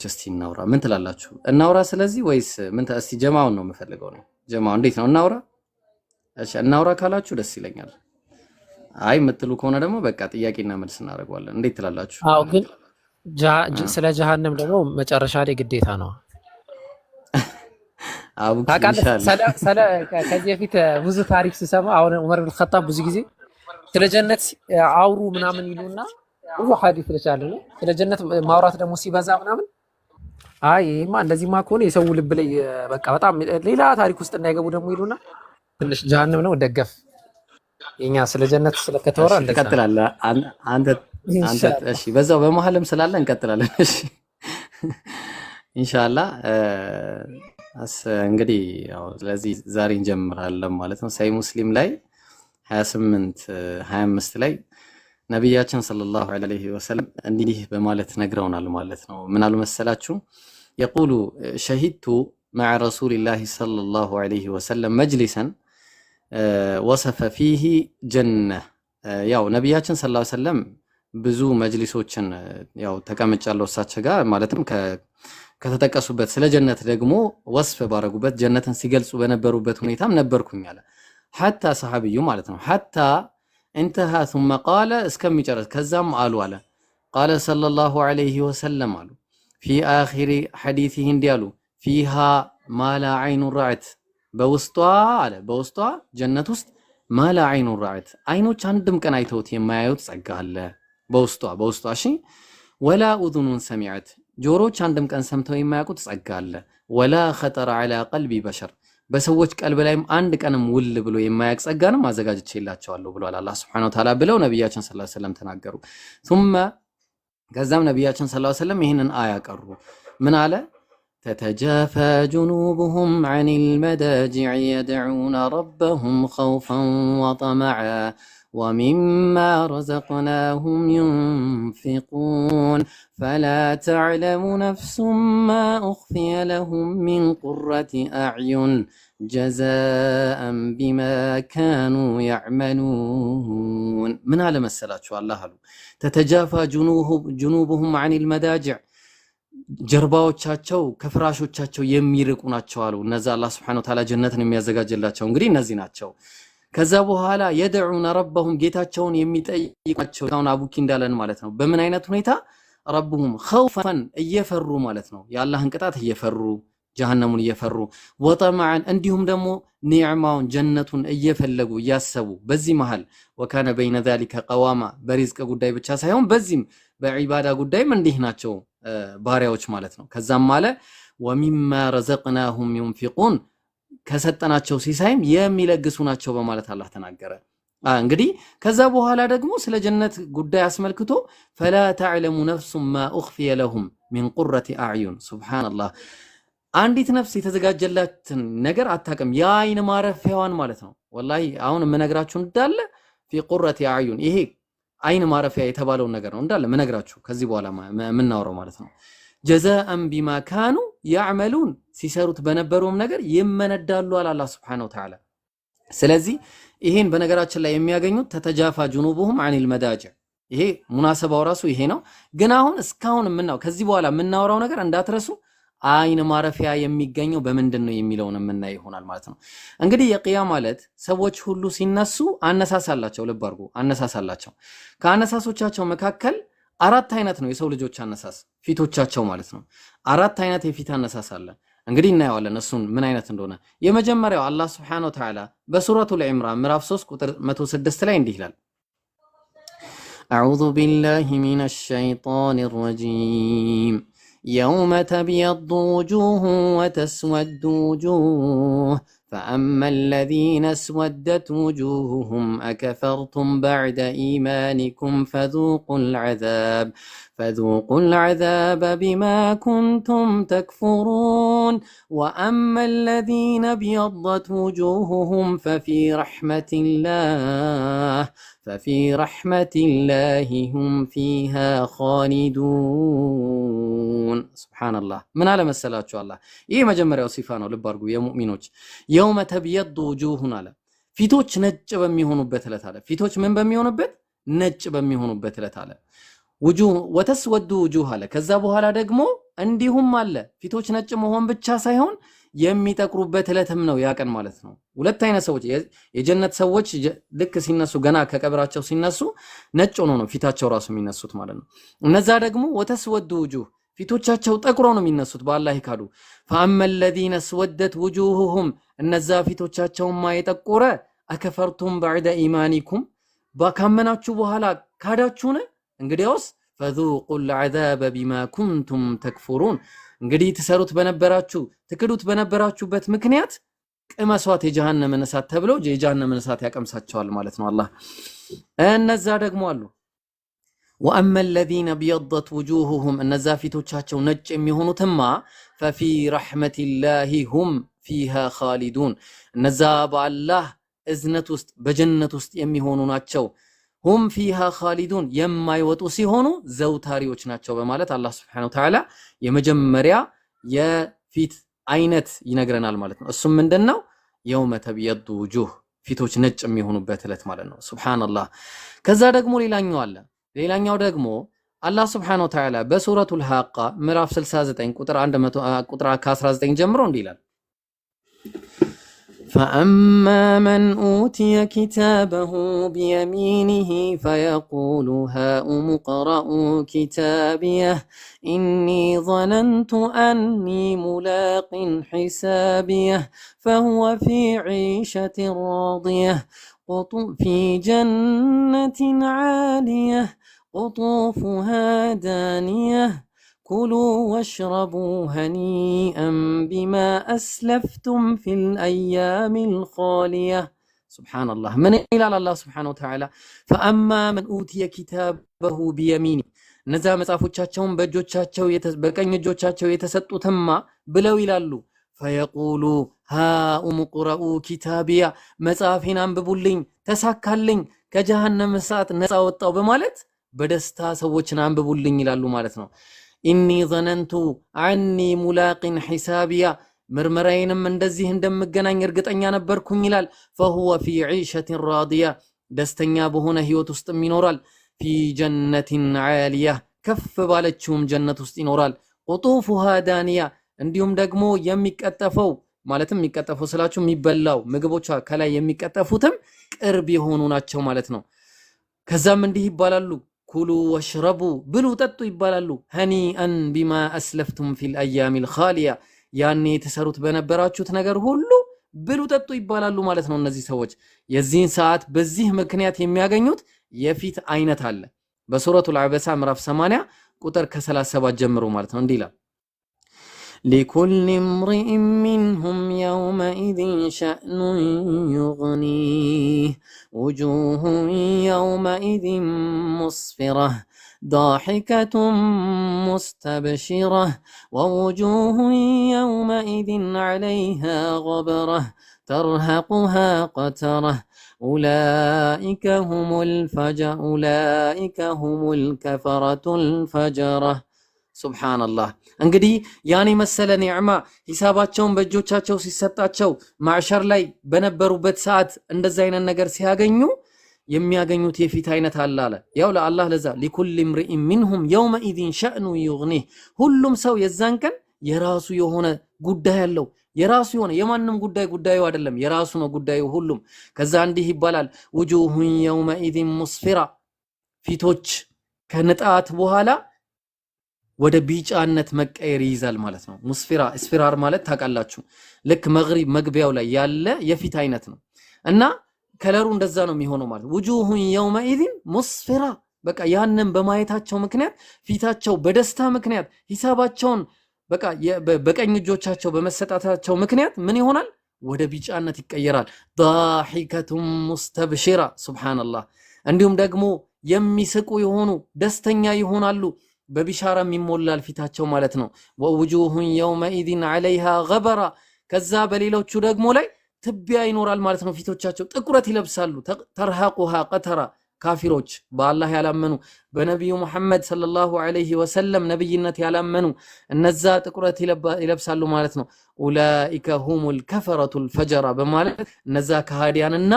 እስቲ እናውራ። ምን ትላላችሁ? እናውራ ስለዚህ ወይስ ምን? እስቲ ጀማውን ነው የምፈልገው ነው። ጀማው እንዴት ነው? እናውራ። እሺ እናውራ ካላችሁ ደስ ይለኛል። አይ የምትሉ ከሆነ ደግሞ በቃ ጥያቄና መልስ እናደርገዋለን። እንዴት ትላላችሁ? አዎ ግን ስለ ጀሃነም ደግሞ መጨረሻ ላይ ግዴታ ነው። ከዚህ በፊት ብዙ ታሪክ ሲሰማ አሁን ዑመር ብን ኸጣብ ብዙ ጊዜ ስለ ጀነት አውሩ ምናምን ይሉና ብዙ ሐዲስ ስለቻለ ነው። ስለ ጀነት ማውራት ደግሞ ሲበዛ ምናምን አይማ እንደዚህማ ከሆነ የሰው ልብ ላይ በቃ በጣም ሌላ ታሪክ ውስጥ እንዳይገቡ ደግሞ ይሉና ትንሽ ጀሃነም ነው ደገፍ የኛ ስለ ጀነት ስለከተወራ እንቀጥላለን። አንተ እሺ በዛው በመሐልም ስላለ እንቀጥላለን። እሺ ኢንሻአላህ እንግዲህ ያው ስለዚህ ዛሬ እንጀምራለን ማለት ነው። ሳይ ሙስሊም ላይ 28-25 ላይ ነብያችን ሰለላሁ ዐለይሂ ወሰለም እንዲህ በማለት ነግረውናል ማለት ነው። ምን አሉ መሰላችሁ? يقول شهدت مع رسول الله صلى الله عليه وسلم مجلسا وصف فيه جنة ያው ነብያችን ሰለላሁ ዐለይሂ ወሰለም ብዙ መጅሊሶችን ያው ተቀምጫለሁ እሳቸው ጋር ማለትም ከተጠቀሱበት ስለ ጀነት ደግሞ ወስፍ ባረጉበት ጀነትን ሲገልጹ በነበሩበት ሁኔታም ነበርኩኝ አለ። حتى صحابዩ ማለት ነው حتى انتهى ثم قال እስከሚጨርስ ከዛም አሉ አለ قال صلى الله عليه وسلم አሉ في آخر حديثه እንዲያሉ فيها ما لا عين رأت በውስጧ አለ በውስጧ ጀነት ውስጥ ما لا عين رأت አይኖች አንድም ቀን አይተውት የማያዩት ጸጋ አለ በውስጧ እሺ ولا أذن سمعت ጆሮች አንድም ቀን ሰምተው የማያውቁት ጸጋ አለ ولا خطر على قلب بشر በሰዎች ቀልብ ላይም አንድ ቀንም ውል ብሎ የማያውቅ ጸጋንም አዘጋጅቼላቸዋለሁ ብሏል አላህ Subhanahu Wa Ta'ala ብለው ነብያችን ሰለላሁ ዐለይሂ ወሰለም ተናገሩ። ثم ከዛም ነብያችን ሰለላሁ ዐለይሂ ወሰለም ይሄንን አያ ቀሩ። ምን አለ? تتجافى جنوبهم عن المضاجع يدعون ربهم خوفا وطمعا ومما رزقناهم ينفقون فلا تعلم نفس ما أخفي لهم من قرة أعين جزاء بما كانوا يعملون من على مسألة الله تتجافى جنوبهم عن المضاجع ጀርባዎቻቸው ከፍራሾቻቸው የሚርቁ ናቸው አሉ። እነዛ አላህ Subhanahu Wa Ta'ala ጀነትን የሚያዘጋጅላቸው እንግዲህ እነዚህ ናቸው። ከዛ በኋላ يدعون ربهم ጌታቸውን የሚጠይቋቸው ታውን አቡኪ እንዳለን ማለት ነው። በምን አይነት ሁኔታ? ربهم خوفا እየፈሩ ማለት ነው። የአላህን ቅጣት እየፈሩ ጀሃነሙን እየፈሩ ወጠማዓን እንዲሁም ደግሞ ኒዕማውን ጀነቱን እየፈለጉ እያሰቡ በዚህ መሃል وكان بين ذلك قواما በሪዝቅ ጉዳይ ብቻ ሳይሆን በዚህም በዒባዳ ጉዳይም እንዲህ ናቸው ባሪያዎች ማለት ነው። ከዛም ማለ ومما رزقناهم ينفقون ከሰጠናቸው ሲሳይም የሚለግሱ ናቸው በማለት አላህ ተናገረ። እንግዲህ ከዛ በኋላ ደግሞ ስለ ጀነት ጉዳይ አስመልክቶ فلا تعلم نفس ما أخفي لهم من قرة أعين سبحان الله አንዲት ነፍስ የተዘጋጀላትን ነገር አታውቅም የአይን ማረፊያዋን ማለት ነው። ወላሂ አሁን የምነግራችሁ እንዳለ في قرة أعين ይሄ አይን ማረፊያ የተባለው ነገር ነው እንዳለ ምነግራችሁ ከዚህ በኋላ ምናወራው ማለት ነው። جزاء بما كانوا يعملون ሲሰሩት በነበረውም ነገር ይመነዳሉ አለ አላህ Subhanahu Wa Ta'ala። ስለዚህ ይሄን በነገራችን ላይ የሚያገኙት تتجافى جنوبهم عن المضاجع ይሄ ሙናሰባው ራሱ ይሄ ነው። ግን አሁን እስካሁን ከዚህ በኋላ የምናወራው ነገር እንዳትረሱ አይን ማረፊያ የሚገኘው በምንድን ነው የሚለውን የምናይ ይሆናል ማለት ነው። እንግዲህ የቂያማ ማለት ሰዎች ሁሉ ሲነሱ አነሳሳላቸው ልብ አድርጉ አነሳሳላቸው። ከአነሳሶቻቸው መካከል አራት አይነት ነው የሰው ልጆች አነሳስ ፊቶቻቸው ማለት ነው። አራት አይነት የፊት አነሳስ አለ። እንግዲህ እናየዋለን እሱን ምን አይነት እንደሆነ። የመጀመሪያው አላህ Subhanahu Wa Ta'ala በሱረቱል ኢምራን ምዕራፍ 3 ቁጥር 106 ላይ እንዲህ ይላል أعوذ بالله من الشيطان الرجيم يوم تبيض وجوه وتسود وجوه فأما الذين اسودت وجوههم أكفرتم بعد إيمانكم فذوقوا العذاب بما كنتم تكفرون وأما الذين ابيضت وجوههم ففي رحمة الله هم فيها خالدون سبحان الله من على مسألة الله إيه مجمّر وصفانه لبارقو يا مؤمنوች يوم تبيض وجوهنا على ፊቶች ነጭ በሚሆኑበት ዕለት አለ ፊቶች ምን በሚሆኑበት ነጭ በሚሆኑበት ዕለት አለ ውጁህ ወተስወዱ ውጁህ አለ። ከዛ በኋላ ደግሞ እንዲሁም አለ ፊቶች ነጭ መሆን ብቻ ሳይሆን የሚጠቁሩበት ዕለትም ነው ያ ቀን ማለት ነው። ሁለት አይነት ሰዎች የጀነት ሰዎች ልክ ሲነሱ ገና ከቀብራቸው ሲነሱ ነጭ ሆኖ ነው ፊታቸው ራሱ የሚነሱት ማለት ነው። እነዛ ደግሞ ወተስወዱ ውጁህ ፊቶቻቸው ጠቁረው ነው የሚነሱት በአላህ ይካዱ። فأما الذين اسودت وجوههم እነዛ ፊቶቻቸውማ የጠቆረ አከፈርቱም بعد إيمانكم ካመናችሁ በኋላ ካዳችሁን እንግዲያውስ فذوقوا العذاب بما كنتم تكفرون እንግዲህ ትሰሩት በነበራችሁ ትክዱት በነበራችሁበት ምክንያት ቅመሷት የጀሃነምን እሳት ተብሎ የጀሃነምን እሳት ያቀምሳቸዋል ማለት ነው አላህ። እነዛ ደግሞ አሉ وأما الذين ابيضت وجوههم እነዛ ፊቶቻቸው ነጭ የሚሆኑትማ ففي رحمة الله هم فيها خالدون እነዛ በአላህ እዝነት ውስጥ በጀነት ውስጥ የሚሆኑ ናቸው። هم فيها خالدون የማይወጡ ሲሆኑ ዘውታሪዎች ናቸው በማለት አላህ Subhanahu Wa Ta'ala የመጀመሪያ የፊት አይነት ይነግረናል ማለት ነው። እሱም ምንድነው? يوم تبيض وجوه ፊቶች ነጭ የሚሆኑበት ዕለት ማለት ነው። ሱብሃንአላህ። ከዛ ደግሞ ሌላኛው ደግሞ አላህ Subhanahu Wa Ta'ala በሱረቱል ሃቃ ምዕራፍ 69 ቁጥር 19 ጀምሮ እንዲህ ይላል فأما من أوتي كتابه بيمينه فيقول هاؤم اقرءوا كتابيه إني ظننت أني ملاق حسابيه فهو في عيشة راضية في جنة عالية قطوفها دانية كلوا واشربوا هنيئا بما أسلفتم في الأيام الخالية. سبحان الله. من إلى الله سبحانه وتعالى فأما من أوتي كتابه بيمينه نزا مصافوچاچون በእጆቻቸው በቀኝ እጆቻቸው የተሰጡትማ ብለው ይላሉ فيقولوا هاؤم اقرءوا كتابيه መጽሐፌን አንብቡልኝ ተሳካልኝ ከጀሃነም እሳት ነፃ ወጣው በማለት በደስታ ሰዎችን አንብቡልኝ ይላሉ ማለት ነው። إني ظننت عني ملاق حسابيا مرمرينم እንደዚህ እንደምገናኝ እርግጠኛ ነበርኩኝ ይላል። فهو في عيشة راضية ደስተኛ በሆነ ህይወት ውስጥ ይኖራል። في جنة عالية ከፍ ባለችውም ጀነት ውስጥ ይኖራል። قطوفها دانية እንዲሁም ደግሞ የሚቀጠፈው ማለትም የሚቀጠፈው ስላችሁ የሚበላው ምግቦቿ ከላይ የሚቀጠፉትም ቅርብ የሆኑ ናቸው ማለት ነው። ከዛም እንዲህ ይባላሉ كلوا واشربوا بلو تطو ይባላሉ هنيئا بما أسلفتم في الأيام الخالية ያኔ ተሰሩት በነበራችሁት ነገር ሁሉ ብሉ ጠጡ ይባላሉ ማለት ነው። እነዚህ ሰዎች የዚህን ሰዓት በዚህ ምክንያት የሚያገኙት የፊት አይነት አለ በሱረቱል አበሳ ምዕራፍ 80 ቁጥር ከ37 ጀምሮ ማለት ነው። እንዲህ ይላል لكل امرئ منهم يومئذ شأن يغنيه وجوه يومئذ مصفرة ضاحكة مستبشرة ووجوه يومئذ عليها غبرة ترهقها قترة أولئك هم الكفرة الفجرة سبحان الله እንግዲህ ያኔ መሰለ ኒዕማ ሂሳባቸውን በእጆቻቸው ሲሰጣቸው ማዕሸር ላይ በነበሩበት ሰዓት እንደዛ አይነት ነገር ሲያገኙ የሚያገኙት የፊት አይነት አለ ያው ለአላህ ለዛ لكل امرئ منهم يومئذ شأن يغنيه ሁሉም ሰው የዛን ቀን የራሱ የሆነ ጉዳይ ያለው የራሱ የሆነ የማንንም ጉዳዩ አይደለም የራሱ ነው ጉዳዩ ሁሉም። ከዛ እንዲህ ይባላል وجوه يومئذ مصفرة ፊቶች ከንጣት በኋላ ወደ ቢጫነት መቀየር ይይዛል ማለት ነው። ሙስፊራ እስፊራር ማለት ታውቃላችሁ ልክ መግሪብ መግቢያው ላይ ያለ የፊት አይነት ነው እና ከለሩ እንደዛ ነው የሚሆነው ማለት وجوه يومئذ مصفرة በቃ ያንን በማየታቸው ምክንያት ፊታቸው በደስታ ምክንያት ሂሳባቸውን በቃ በቀኝ እጆቻቸው በመሰጣታቸው ምክንያት ምን ይሆናል ወደ ቢጫነት ይቀየራል። ضاحكة مستبشرة سبحان الله እንዲሁም ደግሞ የሚስቁ የሆኑ ደስተኛ ይሆናሉ በቢሻራ የሚሞላል ፊታቸው ማለት ነው። ووجوه يومئذ عليها غبرة ከዛ በሌሎቹ ደግሞ ላይ ትቢያ ይኖራል ማለት ነው። ፊቶቻቸው ጥቁረት ይለብሳሉ። ተርሃቁሃ ቀተራ ካፊሮች በአላህ ያላመኑ በነብዩ መሐመድ ሰለላሁ ዐለይሂ ወሰለም ነብይነት ያላመኑ እነዛ ጥቁረት ይለብሳሉ ማለት ነው። ኡላኢከ ሁሙል ከፈረቱል ፈጀራ በማለት እነዛ ከሃዲያንና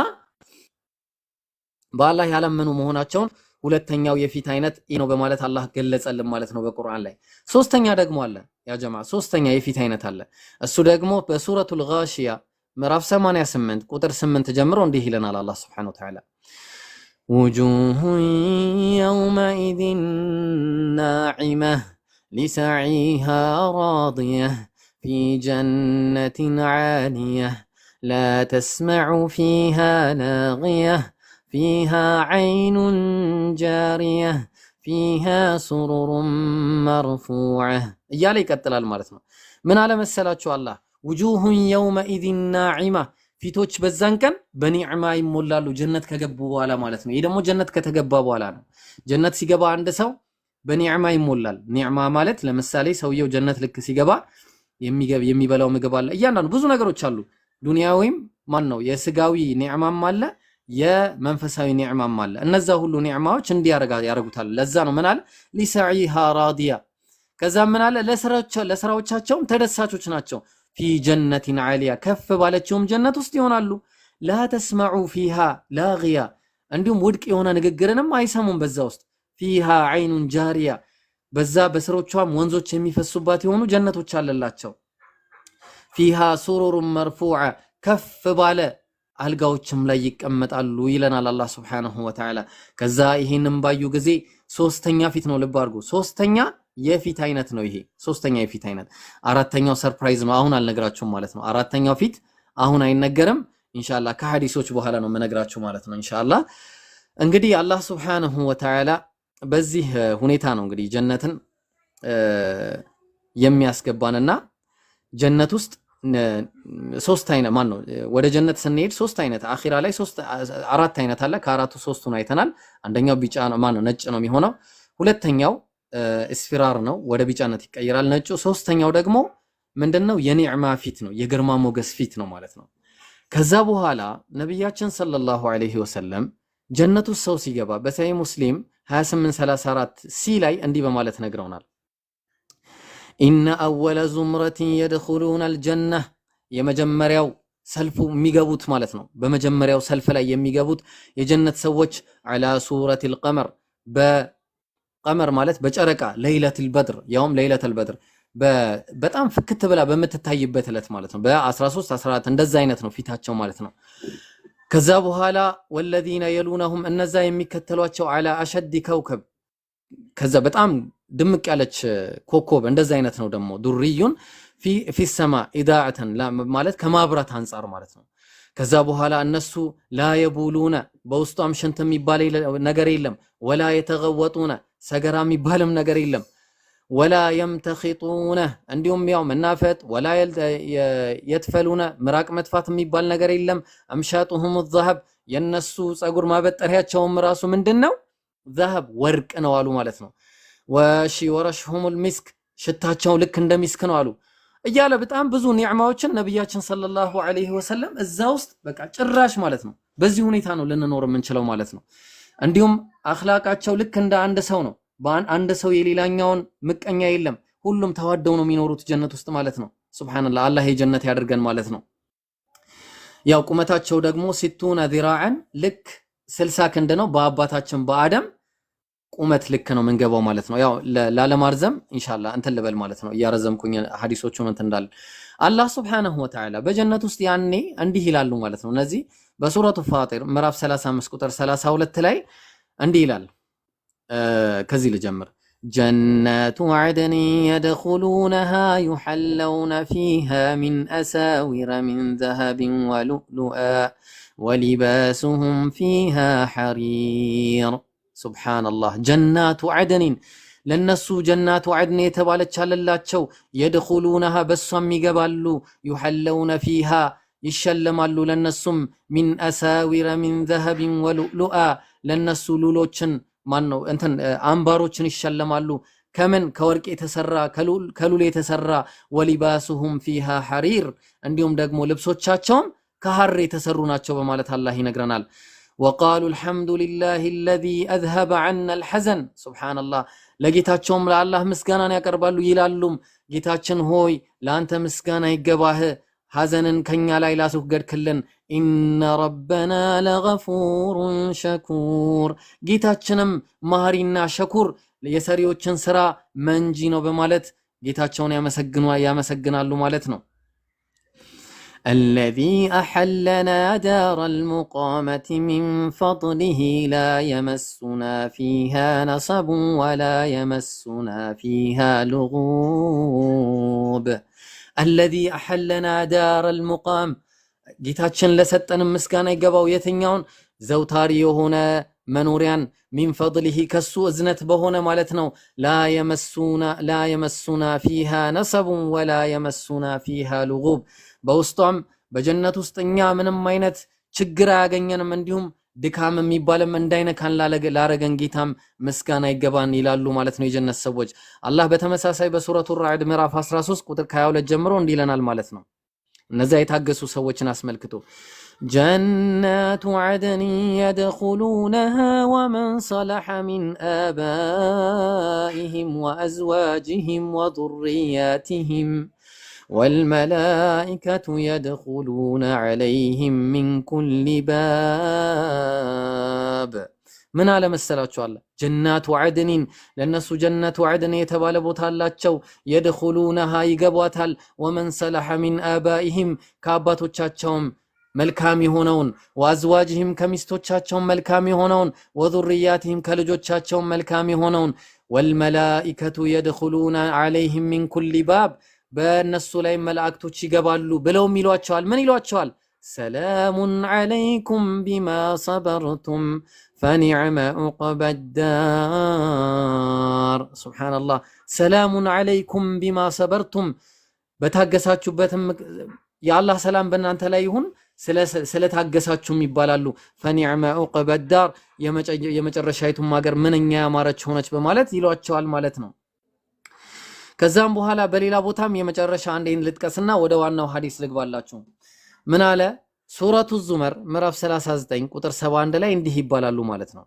በአላህ ያላመኑ መሆናቸውን ሁለተኛው የፊት አይነት ይህ ነው በማለት አላህ ገለጸልን ማለት ነው በቁርአን ላይ። ሶስተኛ ደግሞ አለ ያ ጀማዓ፣ ሶስተኛ የፊት አይነት አለ። እሱ ደግሞ በሱረቱል ጋሺያ ምዕራፍ 88 ቁጥር 8 ጀምሮ እንዲህ ይለናል አላህ ሱብሓነሁ ወተዓላ وجوه يومئذ ناعمة لسعيها راضية في جنة عالية لا تسمع فيها لاغية فيها عين جارية فيها سرر مرفوعة እያለ ይቀጥላል ማለት ነው። ምን አለ መሰላችሁ አላህ وجوه يومئذ ناعمة ፊቶች በዛን ቀን በኒዕማ ይሞላሉ ጀነት ከገቡ በኋላ ማለት ነው። ይሄ ደግሞ ጀነት ከተገባ በኋላ ነው። ጀነት ሲገባ አንድ ሰው በኒዕማ ይሞላል። ኒዕማ ማለት ለምሳሌ ሰውየው ጀነት ልክ ሲገባ የሚበላው ምግብ አለ፣ እያንዳንዱ ብዙ ነገሮች አሉ። ዱንያዊም ማን ነው የስጋዊ ኒዕማም አለ፣ የመንፈሳዊ ኒዕማም አለ። እነዛ ሁሉ ኒዕማዎች ያረጉታል። ለዛ ነው ምን አለ ሊሰዒሃ ራዲያ። ከዛ ምን አለ ለስራዎቻቸውም ተደሳቾች ናቸው። ፊ ጀነቲን ዓሊያ ከፍ ባለችውም ጀነት ውስጥ ይሆናሉ። ላ ተስመዑ ፊሃ ላግያ እንዲሁም ውድቅ የሆነ ንግግርንም አይሰሙም በዛ ውስጥ። ፊሃ ዐይኑን ጃሪያ በዛ በስሮቿም ወንዞች የሚፈሱባት የሆኑ ጀነቶች አለላቸው። ፊሃ ሱሩሩን መርፉዓ ከፍ ባለ አልጋዎችም ላይ ይቀመጣሉ ይለናል አላህ ሱብሓነሁ ወተዓላ። ከዛ ይሄንን ባዩ ጊዜ ሶስተኛ ፊት ነው፣ ልብ አድርጉ። ሶስተኛ የፊት አይነት ነው ይሄ ሶስተኛ የፊት አይነት። አራተኛው ሰርፕራይዝ ነው፣ አሁን አልነግራችሁም ማለት ነው። አራተኛው ፊት አሁን አይነገርም ኢንሻአላህ፣ ከሐዲሶች በኋላ ነው የምነግራችሁ ማለት ነው ኢንሻአላህ። እንግዲህ አላህ ሱብሓነሁ ወተዓላ በዚህ ሁኔታ ነው እንግዲህ ጀነትን የሚያስገባንና ጀነት ውስጥ ሶስት አይነት ማን ነው ወደ ጀነት ስንሄድ ሶስት አይነት አኺራ ላይ አራት አይነት አለ። ከአራቱ ሶስቱን አይተናል። አንደኛው ቢጫ ነው ማን ነው ነጭ ነው የሚሆነው። ሁለተኛው እስፊራር ነው ወደ ቢጫነት ይቀየራል ነጩ። ሶስተኛው ደግሞ ምንድነው የኒዕማ ፊት ነው የግርማ ሞገስ ፊት ነው ማለት ነው። ከዛ በኋላ ነብያችን ሰለላሁ ዐለይሂ ወሰለም ጀነቱ ሰው ሲገባ በሰሂህ ሙስሊም 2834 ሲ ላይ እንዲህ በማለት ነግረውናል። ኢነ አወለ ዙምረቲን የድኹሉነ አልጀነ የመጀመሪያው ሰልፉ የሚገቡት ማለት ነው። በመጀመሪያው ሰልፍ ላይ የሚገቡት የጀነት ሰዎች ዐላ ሱረቲል ቀመር በቀመር ማለት በጨረቃ ለይለቱል በድር ያውም ለይለቱል በድር በጣም ፍክት ብላ በምትታይበት ዕለት ማለት ነው። በ13 14 እንደዛ አይነት ነው ፊታቸው ማለት ነው። ከዛ በኋላ ወለዚነ የሉነሁም እነዛ የሚከተሏቸው ዐላ አሸዲ ከውከብ ከዛ በጣም ድምቅ ያለች ኮከብ እንደዛ አይነት ነው ደግሞ ዱርዩን ፊ ሰማ ኢዳዓተን ማለት ከማብራት አንፃር ማለት ነው። ከዛ በኋላ እነሱ ላ የቡሉነ በውስጧም ሽንት የሚባል ነገር የለም፣ ወላ የተገወጡነ ሰገራ የሚባልም ነገር የለም፣ ወላ የምተኺጡነ እንዲሁም ያው መናፈጥ፣ ወላ የትፈሉነ ምራቅ መጥፋት የሚባል ነገር የለም። አምሻጡሁም ዘሀብ የነሱ ጸጉር ማበጠሪያቸውም ራሱ ምንድነው ዘሀብ ወርቅ ነው አሉ ማለት ነው። ወረሽሁሙል ሚስክ ሽታቸው ልክ እንደ ሚስክ ነው አሉ እያለ በጣም ብዙ ኒዕማዎችን ነብያችን ሰለላሁ ዐለይሂ ወሰለም እዛ ውስጥ በቃ ጭራሽ ማለት ነው በዚህ ሁኔታ ነው ልንኖር የምንችለው ማለት ነው። እንዲሁም አኽላቃቸው ልክ እንደ አንድ ሰው ነው። አንድ ሰው የሌላኛውን ምቀኛ የለም። ሁሉም ተዋደው ነው የሚኖሩት ጀነት ውስጥ ማለት ነው። ሱብሃንአላህ አላህ የጀነት ያድርገን ማለት ነው። ያው ቁመታቸው ደግሞ ሲቱነ ዚራዓን ልክ 60 ክንድ ነው። በአባታችን በአደም ቁመት ልክ ነው መንገባው ማለት ነው። ያው ላለማርዘም ኢንሻአላህ እንትን ልበል ማለት ነው እያረዘምኩኝ ሐዲሶቹን እንትን እንዳል አላህ ሱብሓነሁ ወተዓላ በጀነት ውስጥ ያኔ እንዲህ ይላሉ ማለት ነው። እነዚህ በሱረቱ ፋጢር ምዕራፍ 35 ቁጥር 32 ላይ እንዲህ ይላል። ከዚህ ልጀምር። ጀነቱ ዐድን የድኹሉነሃ ዩሐለውነ ፊሃ ሚን አሳዊረ ሚን ዘሀብን ወሉእሉአ ወሊባሱሁም ፊሃ ሐሪር። ሱብሃንአላህ ጀናቱ ዐድኒን ለነሱ ጀናቱ ዐድን የተባለች አለላቸው። የድኹሉነሃ በሷም ይገባሉ። ዩሐለውነ ፊሃ ይሸለማሉ ለነሱም ሚን አሳዊረ ሚን ዘሀብን ወሉእሉአ ለነሱ ሉሎችን ማን ነው እንትን አምባሮችን ይሸለማሉ። ከምን ከወርቅ የተሰራ ከሉል የተሰራ ወሊባሱሁም ፊሃ ሐሪር እንዲሁም ደግሞ ልብሶቻቸውም ከሐር የተሰሩ ናቸው በማለት አላህ ይነግረናል። ወቃሉ አልሐምዱሊላሂ አለዚ አዝሀበ ዐና አልሐዘን ሱብሃንአላህ ለጌታቸውም ለአላህ ምስጋናን ያቀርባሉ ይላሉም ጌታችን ሆይ ለአንተ ምስጋና ይገባህ ሐዘንን ከኛ ላይ ላስወገድክልን ኢነ ረበና ለገፉሩን ሸኩር ጌታችንም መሐሪና ሸኩር የሰሪዎችን ስራ መንጂ ነው በማለት ጌታቸውን ያመሰግናሉ ማለት ነው። الذي أحلنا دار المقامة من فضله لا يمسنا فيها نصب ولا يمسنا فيها لغوب الذي أحلنا دار المقام ጌታችን ለሰጠን ምስጋና ይገባው የትኛውን ዘውታሪ የሆነ መኖሪያን ሚን ፈድሊሂ ከሱ እዝነት በሆነ ማለት ነው። ላ የመሱና ፊሃ ነሰቡን ወላ የመሱና ፊሃ ልጉብ በውስጧም በጀነት ውስጥ እኛ ምንም አይነት ችግር አያገኘንም፣ እንዲሁም ድካም የሚባልም እንዳይነካን ላረገን ጌታም ምስጋና ይገባን ይላሉ ማለት ነው የጀነት ሰዎች። አላህ በተመሳሳይ በሱረቱ ራዕድ ምዕራፍ 13 ቁጥር 22 ጀምሮ እንዲህ ይለናል ማለት ነው እነዛ የታገሱ ሰዎችን አስመልክቶ ጀናቱ ዐድን የድኹሉነሃ ወመን ሰለሐ ሚን አባኢሂም ወአዝዋጅሂም ወዙርያቲሂም والملائكة يدخلون عليهم من كل باب من على مسلاچو الله جنات عدن لنሱ جنات عدن የተባለ ቦታ አላቸው يدخلونها ይገቧታል ومن صلح من آبائهم ከአባቶቻቸውም መልካም የሆነውን ወአዝዋጅህም ከሚስቶቻቸውም መልካም የሆነውን ወዙርያቲህም ከልጆቻቸውም መልካም የሆነውን والملائكة يدخلون عليهم من كل باب በእነሱ ላይ መላእክቶች ይገባሉ ብለውም ይሏቸዋል። ምን ይሏቸዋል? ሰላሙን ዐለይኩም ቢማ ሰበርቱም ፈኒዕመ ዑቅበዳር። ሱብሓነላህ። ሰላሙን ዐለይኩም ቢማ ሰበርቱም በታገሳችሁበትም የአላህ ሰላም በእናንተ ላይ ይሁን ስለታገሳችሁም ይባላሉ። ፈኒዕመ ዑቅበዳር የመጨረሻይቱም ሀገር ምንኛ ያማረች ሆነች በማለት ይሏቸዋል ማለት ነው። ከዛም በኋላ በሌላ ቦታም የመጨረሻ አንዴን ልጥቀስና ወደ ዋናው ሐዲስ ልግባላችሁ። ምን አለ? ሱረቱ ዙመር ምዕራፍ 39 ቁጥር 71 ላይ እንዲህ ይባላሉ ማለት ነው።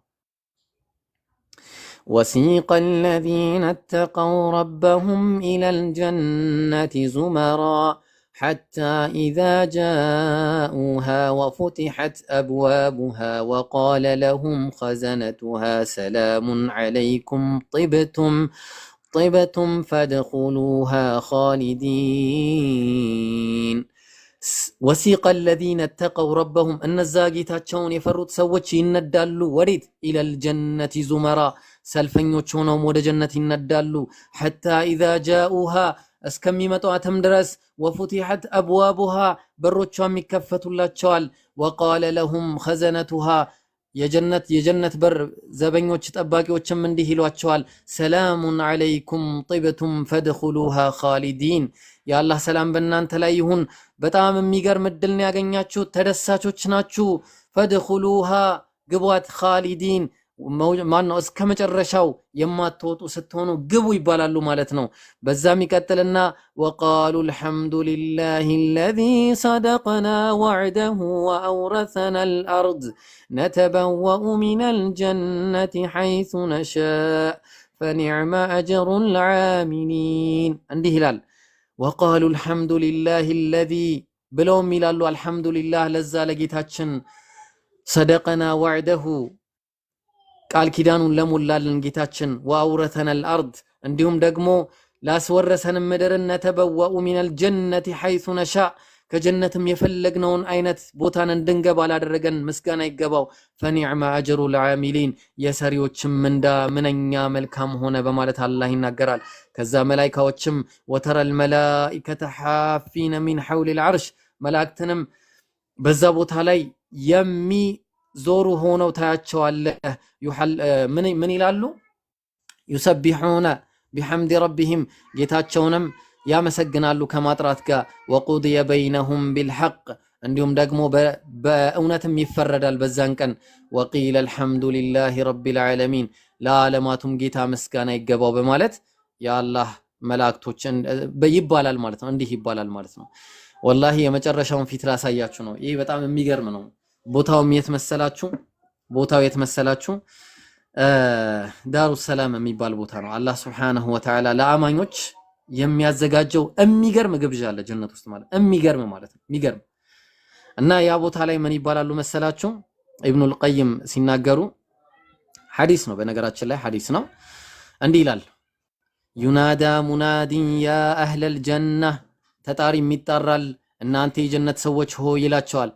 ወሲቀ الذين اتقوا ربهم إلى الجنة زمرا حتى إذا جاءوها وفتحت أبوابها وقال لهم خزنتها سلام عليكم طبتم فادخلوها خالدين وسيق الذين اتقوا ربهم أن الزاقيتاتشون يفرط سوتش يندالو وريد إلى الجنة زمرا سلفن يوچونهم ود جنة يندالو حتى إذا جاءوها اسكمي متواتم درس وفتحت أبوابها بروچوا مكفتوا اللاتشوال وقال لهم خزنتها የጀነት በር ዘበኞች ጠባቂዎችም እንዲህ ይሏቸዋል ሰላሙን ዐለይኩም طبتم فادخلوها خالدين የአላህ ሰላም በእናንተ ላይ ይሁን በጣም የሚገርም እድል ነው ያገኛችሁት ተደሳቾች ናችሁ فادخلوها ግቧት خالدين ማነው እስከ መጨረሻው የማትወጡ ስትሆኑ ግቡ ይባላሉ ማለት ነው። በዛም ይቀጥልና وقالوا الحمد لله الذي صدقنا وعده وأورثنا الأرض نتبوأ من الجنة حيث نشاء فنعم أجر العاملين እንዲህ ይላል وقالوا الحمد لله الذي ብለውም ይላሉ الحمد لله ለዛ ለጌታችን صدقنا وعده ቃል ኪዳኑን ለሞላልን ጌታችን ወአውረተና الارض እንዲሁም ደግሞ ላስወረሰን ምድርን ነተበወኡ ሚነል ጀነቲ ሐይሱ ነሻ ከጀነትም የፈለግነውን አይነት ቦታን እንድንገባ ላደረገን ምስጋና ይገባው ፈኒዕማ አጅሩል ዓሚሊን የሰሪዎችም ምንዳ ምንኛ መልካም ሆነ በማለት አላህ ይናገራል። ከዛ መላእክቶችም ወተረል መላኢከተ ሐፊነ ሚን ሐውሊል ዐርሽ መላእክትንም በዛ ቦታ ላይ ዞሩ ሆነው ታያቸዋለህ ምን ይላሉ يسبحون بحمد ربهم ጌታቸውንም ያመሰግናሉ ከማጥራት ጋር وقضي بينهم بالحق እንዲሁም ደግሞ በእውነትም ይፈረዳል በዛን ቀን وقيل الحمد لله رب العالمين ለዓለማቱም ጌታ ምስጋና ይገባው በማለት የአላህ መላእክቶች ይባላል ማለት ነው እንዲህ ይባላል ማለት ነው። ወላሂ የመጨረሻውን ፊት ላሳያችሁ ነው። ይሄ በጣም የሚገርም ነው። ቦታው የት መሰላችሁ ዳሩ ሰላም የሚባል ቦታ ነው። አላህ Subhanahu Wa Ta'ala ለአማኞች የሚያዘጋጀው የሚገርም ግብዣ አለ ጀነት ውስጥ ማለት የሚገርም ማለት ነው የሚገርም እና ያ ቦታ ላይ ምን ይባላሉ መሰላችሁ ኢብኑል ቀይም ሲናገሩ ሐዲስ ነው በነገራችን ላይ ሐዲስ ነው እንዲህ ይላል ዩናዳ ሙናዲን ያ አህለል ጀና ተጣሪ የሚጣራል እናንተ የጀነት ሰዎች ሆይ ይላቸዋል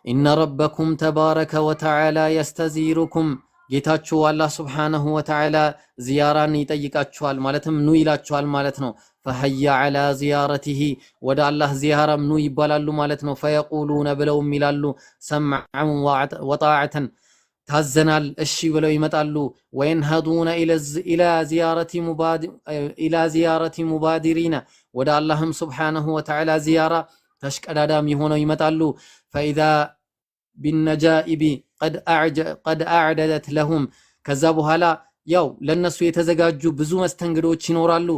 ኢነ ረበኩም ተባረከ ወተዓላ የስተዚሩኩም ጌታችሁ አላህ ሱብሓነሁ ወተዓላ ዚያራን ይጠይቃችኋል ማለትም ኑ ይላችኋል ማለት ነው ፈሐያ ዐላ ዚያረቲሂ ወደ አላህ ዚያራም ኑ ይባላሉ ማለት ነው ፈየቁሉነ ብለውም ይላሉ ሰምዐን ወጣዕተን ታዘናል እሺ ብለው ይመጣሉ ወይንሀዱነ ኢላ ዚያረቲ ሙባዲሪና ወደ አላህም ሱብሓነሁ ወተዓላ ዚያራ ተሽቀዳዳሚ ሆነው ይመጣሉ ፈኢዛ ቢነጃኢቢ ቀድ አዕደደት ለሁም ከዛ በኋላ ያው ለነሱ የተዘጋጁ ብዙ መስተንግዶች ይኖራሉ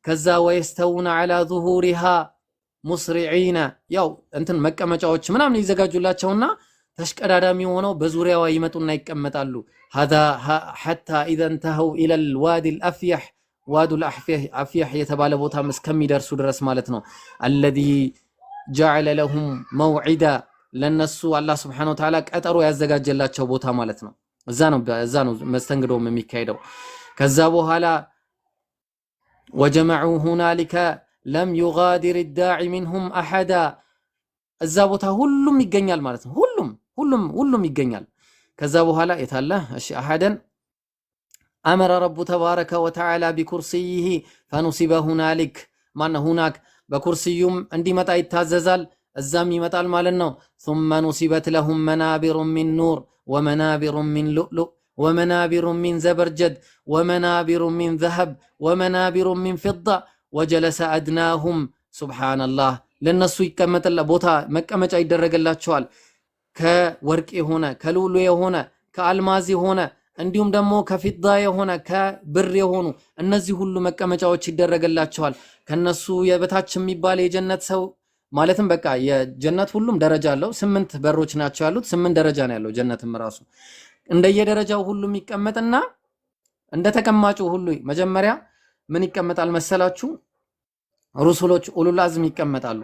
ከዛ ወይስተውነ ዐላ ዙሁሪሃ ሙስሪዒና ያው እንትን መቀመጫዎች ምናምን ይዘጋጁላቸውና ተሽቀዳዳሚ ሆነው በዙሪያዋ ይመጡና ይቀመጣሉ هذا حتى اذا انتهوا الى الوادي الافيح وادي الافيح የተባለ ቦታ እስከሚደርሱ ድረስ ማለት ነው الذي جعل لهم موعدا ለነሱ አላህ Subhanahu Wa Ta'ala ቀጠሮ ያዘጋጀላቸው ቦታ ማለት ነው እዛ ነው መስተንግዶም የሚካሄደው ከዛ በኋላ وجمعوا هنالك لم يغادر الداعي منهم احدا እዛ ቦታ ሁሉም ይገኛል ማለት ነው ሁሉም ይገኛል ከዛ በኋላ የታለ እሺ አሐደን አመረ ረቡ ተባረከ ወተዓላ ቢኩርሲይሂ ፈኑሲበ ሁናሊክ ማነ ሁናክ በኩርሲዩም እንዲመጣ ይታዘዛል እዛም ይመጣል ማለት ነው ثم نصبت لهم منابر من نور ومنابر من لؤلؤ ومنابر من زبرجد ومنابر من ذهب ومنابر من فضة وجلس أدناهم سبحان الله ለነሱ ይቀመጥላ ቦታ መቀመጫ ይደረግላቸዋል ከወርቅ የሆነ ከሉሉ የሆነ ከአልማዝ የሆነ እንዲሁም ደግሞ ከፊዳ የሆነ ከብር የሆኑ እነዚህ ሁሉ መቀመጫዎች ይደረግላቸዋል ከነሱ የበታች የሚባል የጀነት ሰው ማለትም በቃ የጀነት ሁሉም ደረጃ አለው 8 በሮች ናቸው ያሉት 8 ደረጃ ነው ያለው ጀነትም ራሱ እንደየደረጃው ሁሉም ይቀመጥና እንደተቀማጩ ሁሉ መጀመሪያ ምን ይቀመጣል መሰላችሁ ሩሱሎች ኡሉል አዝም ይቀመጣሉ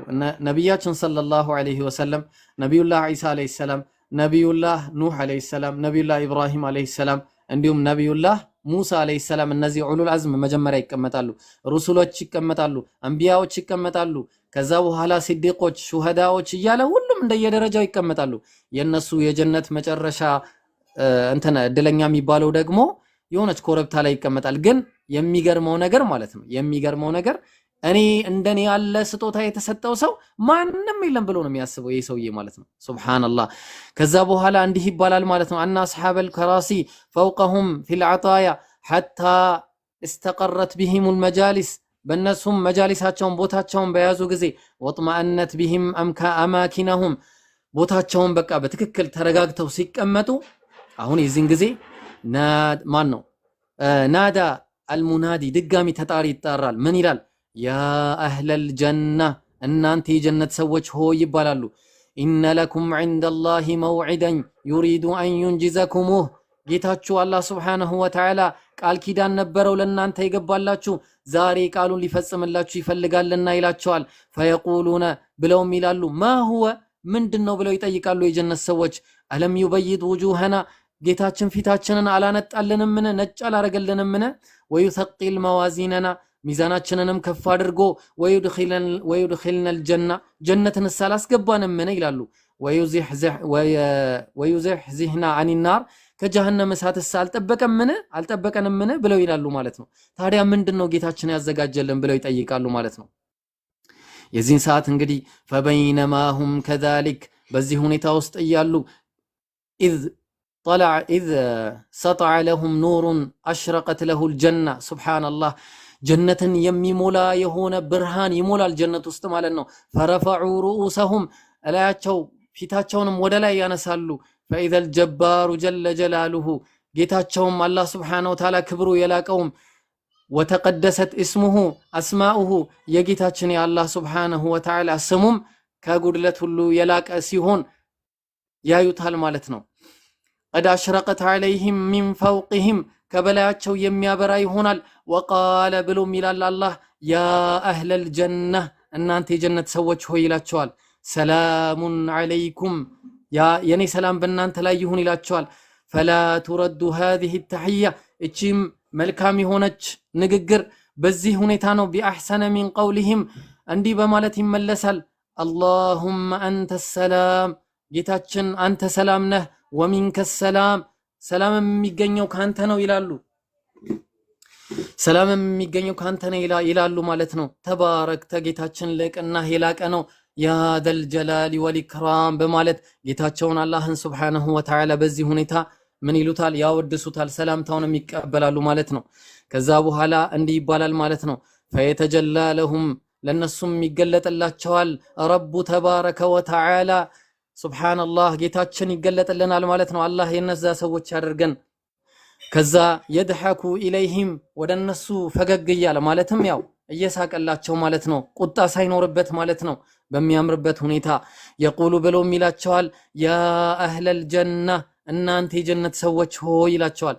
ነብያችን ሰለላሁ ዐለይሂ ወሰለም ነብዩላህ ኢሳ ዐለይሂ ሰላም ነብዩላህ ኑህ ዐለይሂ ሰላም ነብዩላህ ኢብራሂም ዐለይሂ ሰላም እንዲሁም ነብዩላህ ሙሳ ዐለይሂ ሰላም እነዚህ ኡሉል አዝም መጀመሪያ ይቀመጣሉ ሩሱሎች ይቀመጣሉ አንቢያዎች ይቀመጣሉ ከዛ በኋላ ሲዲቆች ሹሃዳዎች እያለ ሁሉም እንደየደረጃው ይቀመጣሉ የነሱ የጀነት መጨረሻ እንተና እድለኛ የሚባለው ደግሞ የሆነች ኮረብታ ላይ ይቀመጣል ግን የሚገርመው ነገር ማለት ነው የሚገርመው ነገር እኔ እንደኔ ያለ ስጦታ የተሰጠው ሰው ማንንም የለም ብሎ ነው የሚያስበው ይሄ ሰውዬ ማለት ነው ሱብሃንአላህ ከዛ በኋላ እንዲህ ይባላል ማለት ነው አና አስሐበል ከራሲ فوقهم في العطايا حتى استقرت بهم المجالس በእነሱም መጃሊሳቸውን ቦታቸውን በያዙ ጊዜ ወጥማአነት بهم አማኪነሁም ቦታቸውን በቃ በትክክል ተረጋግተው ሲቀመጡ አሁን የዚህን ጊዜ ማን ነው ናዳ አልሙናዲ ድጋሚ ተጣሪ ይጣራል ምን ይላል ያ አህለል ጀና እናንተ የጀነት ሰዎች ሆይ ይባላሉ ኢነ ለኩም ዐንደላሂ መውዒደን ዩሪዱ አን ዩንጂዘኩሙህ ጌታችሁ አላህ Subhanahu Wa Ta'ala ቃል ኪዳን ነበረው ለእናንተ ይገባላችሁ ዛሬ ቃሉን ሊፈጽምላችሁ ይፈልጋልና ይላቸዋል ፈየቁሉነ ብለውም ይላሉ ማ ሁወ ምንድነው ብለው ይጠይቃሉ የጀነት ሰዎች አለም ይበይድ ውጁሃና ጌታችን ፊታችንን አላነጣልንምን ነጭ አላረገልንምን ወይثقل መዋዚነና ሚዛናችንንም ከፍ አድርጎ ወይድኺልነል ጀና ጀነትን ሳላስገባንምን ይላሉ ወይዝህዝህና አኒናር ከጀሃነም እሳትስ አልጠበቀንምን ብለው ይላሉ ማለት ነው ታዲያ ምንድነው ጌታችን ያዘጋጀልን ብለው ይጠይቃሉ ማለት ነው የዚህን ሰዓት እንግዲህ فبينماهم كذلك በዚህ ሁኔታ ውስጥ እያሉ إذ سطع لهم نور أشرقت له الجنة سبحان الله ጀነትን የሚሞላ የሆነ ብርሃን ይሞላል ጀነት ውስጥ ማለት ነው فرفعوا رؤوسهم እላያቸው ፊታቸውንም ወደ ላይ ያነሳሉ فإذا الجبار جل جلاله ጌታቸውም አላህ Subhanahu Wa Ta'ala ክብሩ የላቀውም وتقدست اسمه أسماؤه የጌታችን የአላህ Subhanahu Wa Ta'ala ስሙም ከጉድለት ሁሉ የላቀ ሲሆን ያዩታል ማለት ነው ቀድ አሽረቀት ዐለይሂም ሚን ፈውቅህም ከበላያቸው የሚያበራ ይሆናል። ወቃለ ብሎም ይላል አላህ ያ አህለል ጀነህ እናንተ የጀነት ሰዎች ሆይ ይላቸዋል። ሰላሙን ዐለይኩም የኔ ሰላም በእናንተ ላይ ይሁን ይላቸዋል። ፈላ ቱረዱ ሃዚሂ ተሕያ እቺም መልካም የሆነች ንግግር በዚህ ሁኔታ ነው። ቢአሕሰነ ሚን ቀውሊሂም እንዲህ በማለት ይመለሳል። አላሁመ አንተ ሰላም ጌታችን አንተ ሰላም ነህ። ወሚንከ ሰላም ሰላም የሚገኘው ካንተ ነው ይላሉ። ሰላም የሚገኘው ካንተ ነው ይላሉ ማለት ነው። ተባረክተ ጌታችን ልቅና የላቀ ነው። ያ ዘል ጀላሊ ወልኢክራም በማለት ጌታቸውን አላህን ሱብሓነሁ ወተዓላ በዚህ ሁኔታ ምን ይሉታል? ያወድሱታል። ሰላምታውንም ይቀበላሉ ማለት ነው። ከዛ በኋላ እንዲህ ይባላል ማለት ነው። ፈየተጀላ ለሁም ለነሱም ይገለጥላቸዋል። ረቡ ተባረከ ወተዓላ ሱብሓነላህ ጌታችን ይገለጥልናል ማለት ነው። አላህ የነዛ ሰዎች ያደርገን። ከዛ የድሐኩ ኢለይሂም ወደ እነሱ ፈገግ እያለ ማለትም ያው እየሳቀላቸው ማለት ነው። ቁጣ ሳይኖርበት ማለት ነው። በሚያምርበት ሁኔታ የቁሉ ብሎም ይላቸዋል ያ አህለል ጀና እናንተ የጀነት ሰዎች ሆይ ይላቸዋል።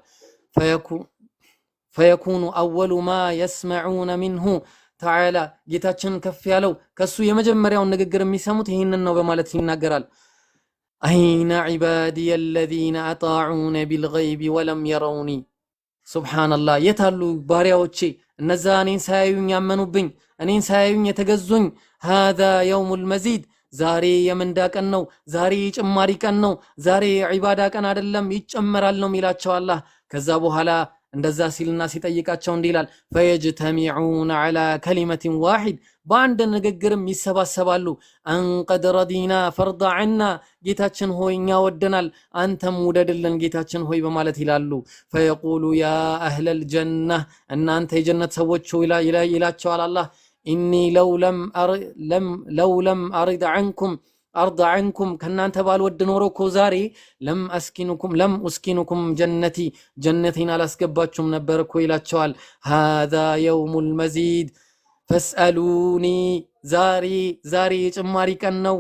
ፈየኩኑ አወሉ ማ የስመዑነ ሚንሁ ተዓላ ጌታችን ከፍ ያለው ከሱ የመጀመሪያውን ንግግር የሚሰሙት ይህንን ነው በማለት ይናገራል። አይነ ዒባዲየ አለዚነ አጣዑነ ቢልገይቢ ወለም የረውኒ ሱብሓነላህ የታሉ ባሪያዎቼ እነዛ እኔን ሳያዩኝ ያመኑብኝ እኔን ሳያዩኝ የተገዙኝ። ሃዛ የውሙል መዚድ ዛሬ የምንዳ ቀን ነው። ዛሬ የጭማሪ ቀን ነው። ዛሬ የዒባዳ ቀን አይደለም ይጨመራል ነው የሚላቸው አላህ። ከዛ በኋላ እንደዛ ሲልና ሲጠይቃቸው እንዲህ ይላል ፈየጅተሚዑነ ዐላ ከሊመቲን ዋሂድ በአንድ ንግግርም ይሰባሰባሉ። አንቀድ ረዲና ፈርዳ ዐና ጌታችን ሆይ እኛ ወደናል አንተም ውደድልን ጌታችን ሆይ በማለት ይላሉ። ፈየቁሉ ያ አህለል ጀነህ እናንተ የጀነት ሰዎች ይላቸዋል አላህ ኢኒ ለው ለም አርድ ዐንኩም ከእናንተ ባልወድ ኖሮ እኮ ዛሬ ለም ኡስኪኑኩም ጀነቲ ጀነቴን አላስገባችሁም ነበር እኮ ይላቸዋል። ሃዛ የውሙል መዚድ ፈስአሉኒ ዛሬ የጭማሪ ቀን ነው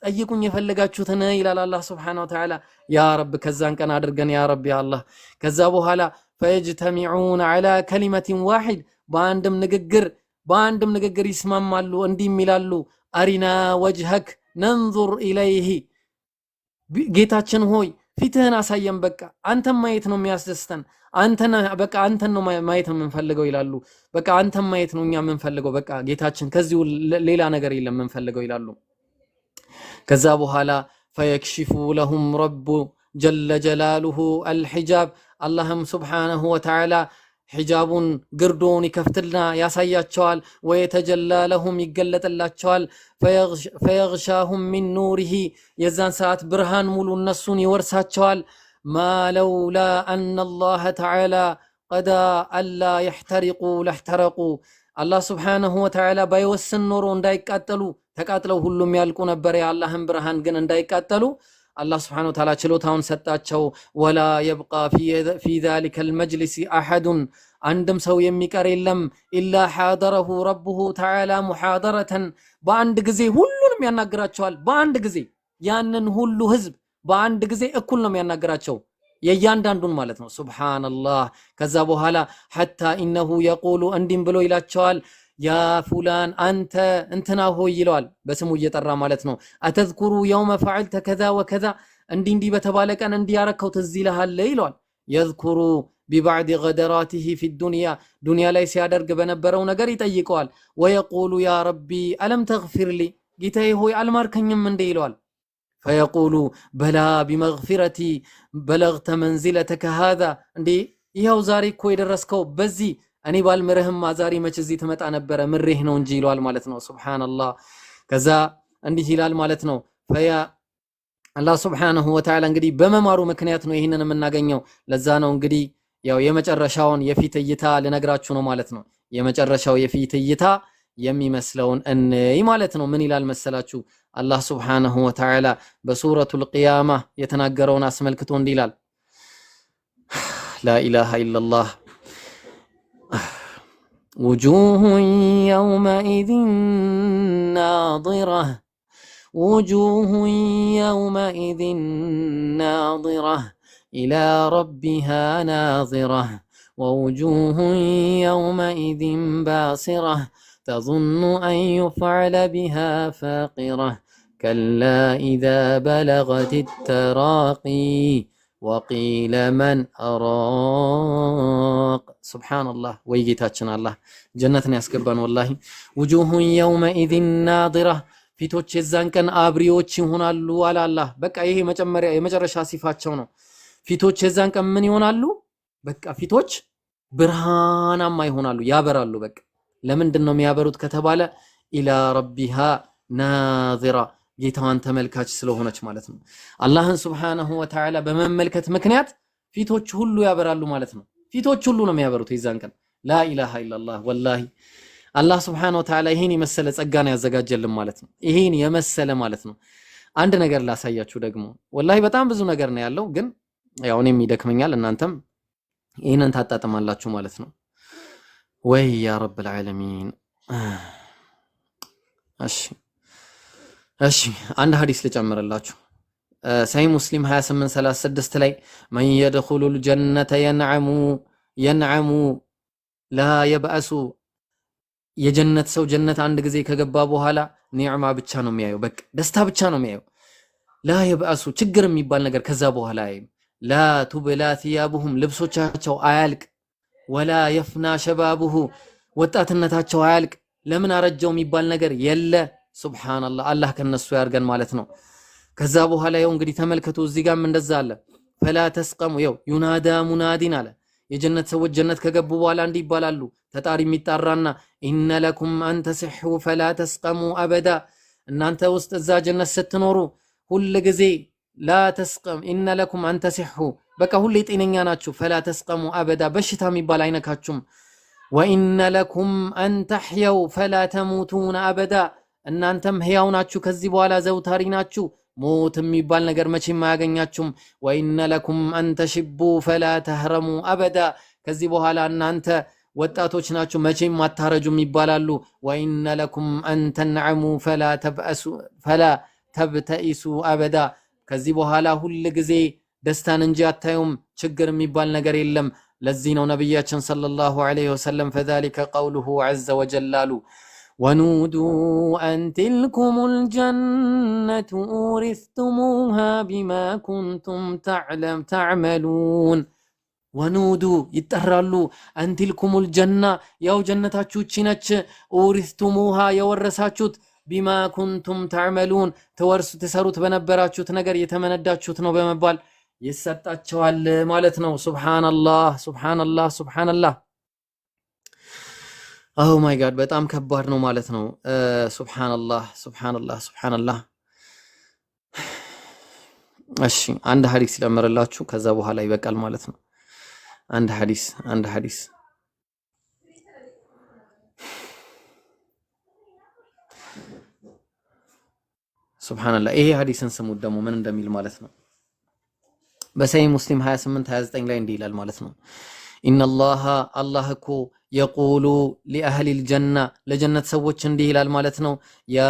ጠይቁኝ የፈለጋችሁትን ይላል አላህ ሱብሓነሁ ወተዓላ። ያ ረብ ከዛን ቀን አድርገን ያ ረብ ያ አላህ። ከዛ በኋላ ፈየጅተሚዑነ ዐላ ከሊመቲን ዋሂድ በአንድም ንግግር ይስማማሉ። እንዲህም ይላሉ አሪና ወጅሀክ ነንዙር ኢለይህ ጌታችን ሆይ ፊትህን አሳየን፣ በቃ አንተን ማየት ነው የሚያስደስተን፣ አንተን ነው ማየት የምንፈልገው ይላሉ። በቃ አንተን ማየት ነው እኛ የምንፈልገው፣ በቃ ጌታችን ከዚሁ ሌላ ነገር የለም የምንፈልገው ይላሉ። ከዛ በኋላ ፈየክሽፉ ለሁም ረቡ ጀለ ጀላሉሁ አልሒጃብ አላህም ሱብሓነሁ ወተዓላ ሒጃቡን ግርዶውን ይከፍትና ያሳያቸዋል። ወየተጀላ ለሁም ይገለጥላቸዋል። ፈየግሻሁም ሚን ኑሪሂ የዛን ሰዓት ብርሃን ሙሉ እነሱን ይወርሳቸዋል። ማ ለውላ አነ አላህ ተዓላ ቀዳ አላ የሕተሪቁ ለሕተረቁ አላህ ሱብሓነሁ ወተዓላ ባይወስን ኖሮ እንዳይቃጠሉ ተቃጥለው ሁሉም ያልቁ ነበር። የአላህን ብርሃን ግን እንዳይቃጠሉ አላህ ሱብሓነሁ ወተዓላ ችሎታውን ሰጣቸው። ወላ የብቃ ፊ ዛሊከል መጅሊስ አሐዱን አንድም ሰው የሚቀር የለም ኢላ ሓደረሁ ረቡሁ ተዓላ ሙሓደረተን በአንድ ጊዜ ሁሉንም ያናግራቸዋል። በአንድ ጊዜ ያንን ሁሉ ህዝብ በአንድ ጊዜ እኩል ነው የሚያናግራቸው የእያንዳንዱን ማለት ነው። ሱብሓነላህ። ከዛ በኋላ ሐታ ኢነሁ የቁሉ እንዲም ብሎ ይላቸዋል ያ ፉላን አንተ እንትና ሆይ ይለዋል በስሙ እየጠራ ማለት ነው። አተዝኩሩ የውመ ፈዐልተ ከዛ ወከዛ እንዲህ በተባለ ቀን እንዲያረከው ትዝ ይልሃል ይለዋል። የዝኩሩ ቢባዕድ ገደራቲሂ ፊ ዱንያ ላይ ሲያደርግ በነበረው ነገር ይጠይቀዋል። ወየቁሉ ያ ረቢ አለም ተግፊር ሊ ጌታዬ ሆይ አልማርከኝም እንደ ይለዋል። ፈየቁሉ በላ ቢመግፊረቲ በለግተ መንዚለተከ ሃዛ እንዴ ይኸው ዛሬ እኮ የደረስከው በዚህ እኔ ባልምርህማ ዛሬ መች እዚህ ትመጣ ነበረ ምሬህ ነው እንጂ ይለዋል ማለት ነው። ሱብሓነላህ። ከዛ እንዲህ ይላል ማለት ነው። አላህ ሱብሓነሁ ወተዓላ እንግዲህ በመማሩ ምክንያት ነው ይህንን የምናገኘው። ለዛ ነው እንግዲህ ያው የመጨረሻውን የፊት እይታ ልነግራችሁ ነው ማለት ነው። የመጨረሻው የፊት እይታ የሚመስለውን እንይ ማለት ነው። ምን ይላል መሰላችሁ? አላህ ሱብሓነሁ ወተዓላ በሱረቱል ቂያማ የተናገረውን አስመልክቶ እንዲህ ይላል ላ ኢላሃ ኢለላህ وجوه يومئذ ناظرة وجوه يومئذ ناظرة إلى ربها ناظرة ووجوه يومئذ باسرة تظن أن يفعل بها فاقرة كلا إذا بلغت التراقي وقيل من أراق سبحان الله ويجيتاتشنا الله جنتنا يسكبان والله وجوه يومئذ ناظرة ፊቶች የዛን ቀን አብሪዎች ይሆናሉ አለ አላህ። በቃ ይሄ የመጨረሻ ሲፋቸው ነው። ፊቶች የዛን ቀን ምን ይሆናሉ? በቃ ፊቶች ብርሃናማ ይሆናሉ፣ ያበራሉ። በቃ ለምንድን ነው የሚያበሩት ከተባለ ኢላ ረቢሃ ናዚራ ጌታዋን ተመልካች ስለሆነች ማለት ነው። አላህን ሱብሓነሁ ወተዓላ በመመልከት ምክንያት ፊቶች ሁሉ ያበራሉ ማለት ነው። ፊቶች ሁሉ ነው የሚያበሩት የዛን ቀን። ላ ኢላሃ ኢላላህ ወላሂ አላህ ሱብሓነሁ ወተዓላ ይሄን የመሰለ ጸጋን ያዘጋጀልን ማለት ነው። ይሄን የመሰለ ማለት ነው። አንድ ነገር ላሳያችሁ ደግሞ ወላሂ በጣም ብዙ ነገር ነው ያለው፣ ግን ያው እኔም ይደክመኛል እናንተም ይሄንን ታጣጥማላችሁ ማለት ነው። ወይ ያ ረብል ዓለሚን። እሺ አንድ ሐዲስ ልጨምርላችሁ። ሰሂህ ሙስሊም 2836 ላይ መን የድኹሉል ጀነተ የንዐሙ ላ የብአሱ የጀነት ሰው ጀነት አንድ ጊዜ ከገባ በኋላ ኒዕማ ብቻ ነው የሚያየው። በቃ ደስታ ብቻ ነው የሚያየው። ላ የብአሱ ችግር የሚባል ነገር ከዛ በኋላ አያይም። ላ ቱብላ ቲያቡሁም ልብሶቻቸው አያልቅ፣ ወላ የፍና ሸባቡሁ ወጣትነታቸው አያልቅ። ለምን አረጀው የሚባል ነገር የለ። ሱብሃንአላህ አላህ ከነሱ ያርገን ማለት ነው። ከዛ በኋላ ይኸው እንግዲህ ተመልከቱ፣ እዚህ ጋርም እንደዛ አለ። ፈላ ተስቀሙ ይኸው ዩናዳ ሙናዲን አለ። የጀነት ሰዎች ጀነት ከገቡ በኋላ እንዲህ ይባላሉ። ተጣሪ የሚጣራና ኢነ ለኩም አን ተሲሑ ፈላ ተስቀሙ አበዳ፣ እናንተ ውስጥ እዛ ጀነት ስትኖሩ ሁል ጊዜ ላ ተስቀም ኢነ ለኩም አን ተሲሑ በቃ ሁሌ ጤነኛ ናችሁ። ፈላ ተስቀሙ አበዳ በሽታ የሚባል አይነካችሁም። ወኢነ ለኩም አን ተሕየው ፈላ ተሙቱነ አበዳ፣ እናንተም ሕያው ናችሁ ከዚህ በኋላ ዘውታሪ ናችሁ። ሞት የሚባል ነገር መቼም አያገኛችሁም። ወኢነ ለኩም አን ተሽቡ ፈላ ተህረሙ አበዳ፣ ከዚህ በኋላ እናንተ ወጣቶች ናችሁ መቼም አታረጁም ይባላሉ። ወኢነ ለኩም አን ተንዐሙ ፈላ ተብተኢሱ አበዳ፣ ከዚህ በኋላ ሁል ጊዜ ደስታን እንጂ አታዩም፣ ችግር የሚባል ነገር የለም። ለዚህ ነው ነቢያችን ሰለላሁ ዐለይሂ ወሰለም ፈዛሊከ ቀውሉሁ ዐዘ ወጀል አሉ ወኑዱ አን ትልኩሙል ጀነቱ ኡሪስቱሙሃ ቢማ ኩንቱም ተዕመሉን። ወኑዱ ይጠራሉ፣ አን ትልኩሙል ጀና ያው ጀነታችሁ እቺ ነች፣ ኡሪስቱሙሃ የወረሳችሁት፣ ቢማ ኩንቱም ተዕመሉን ተወርሱ ተሰሩት በነበራችሁት ነገር የተመነዳችሁት ነው በመባል ይሰጣቸዋል ማለት ነው። ሱብሃንአላህ ሱብሃንአላህ ሱብሃንአላህ። ኦ ማይ ጋድ በጣም ከባድ ነው ማለት ነው። ሱብሃንአላህ ሱብሃንአላህ ሱብሃንአላህ። እሺ አንድ ሐዲስ ልጨምርላችሁ ከዛ በኋላ ይበቃል ማለት ነው። አንድ ሐዲስ ሱብሃንአላህ። ይሄ ሐዲስን ስሙት ደግሞ ምን እንደሚል ማለት ነው። በሰሂህ ሙስሊም 2829 ላይ እንዲህ ይላል ማለት ነው። ኢነላህ አላህ እኮ የቁሉ ሊአህሊል ጀና ለጀነት ሰዎች እንዲህ ይላል ማለት ነው። ያ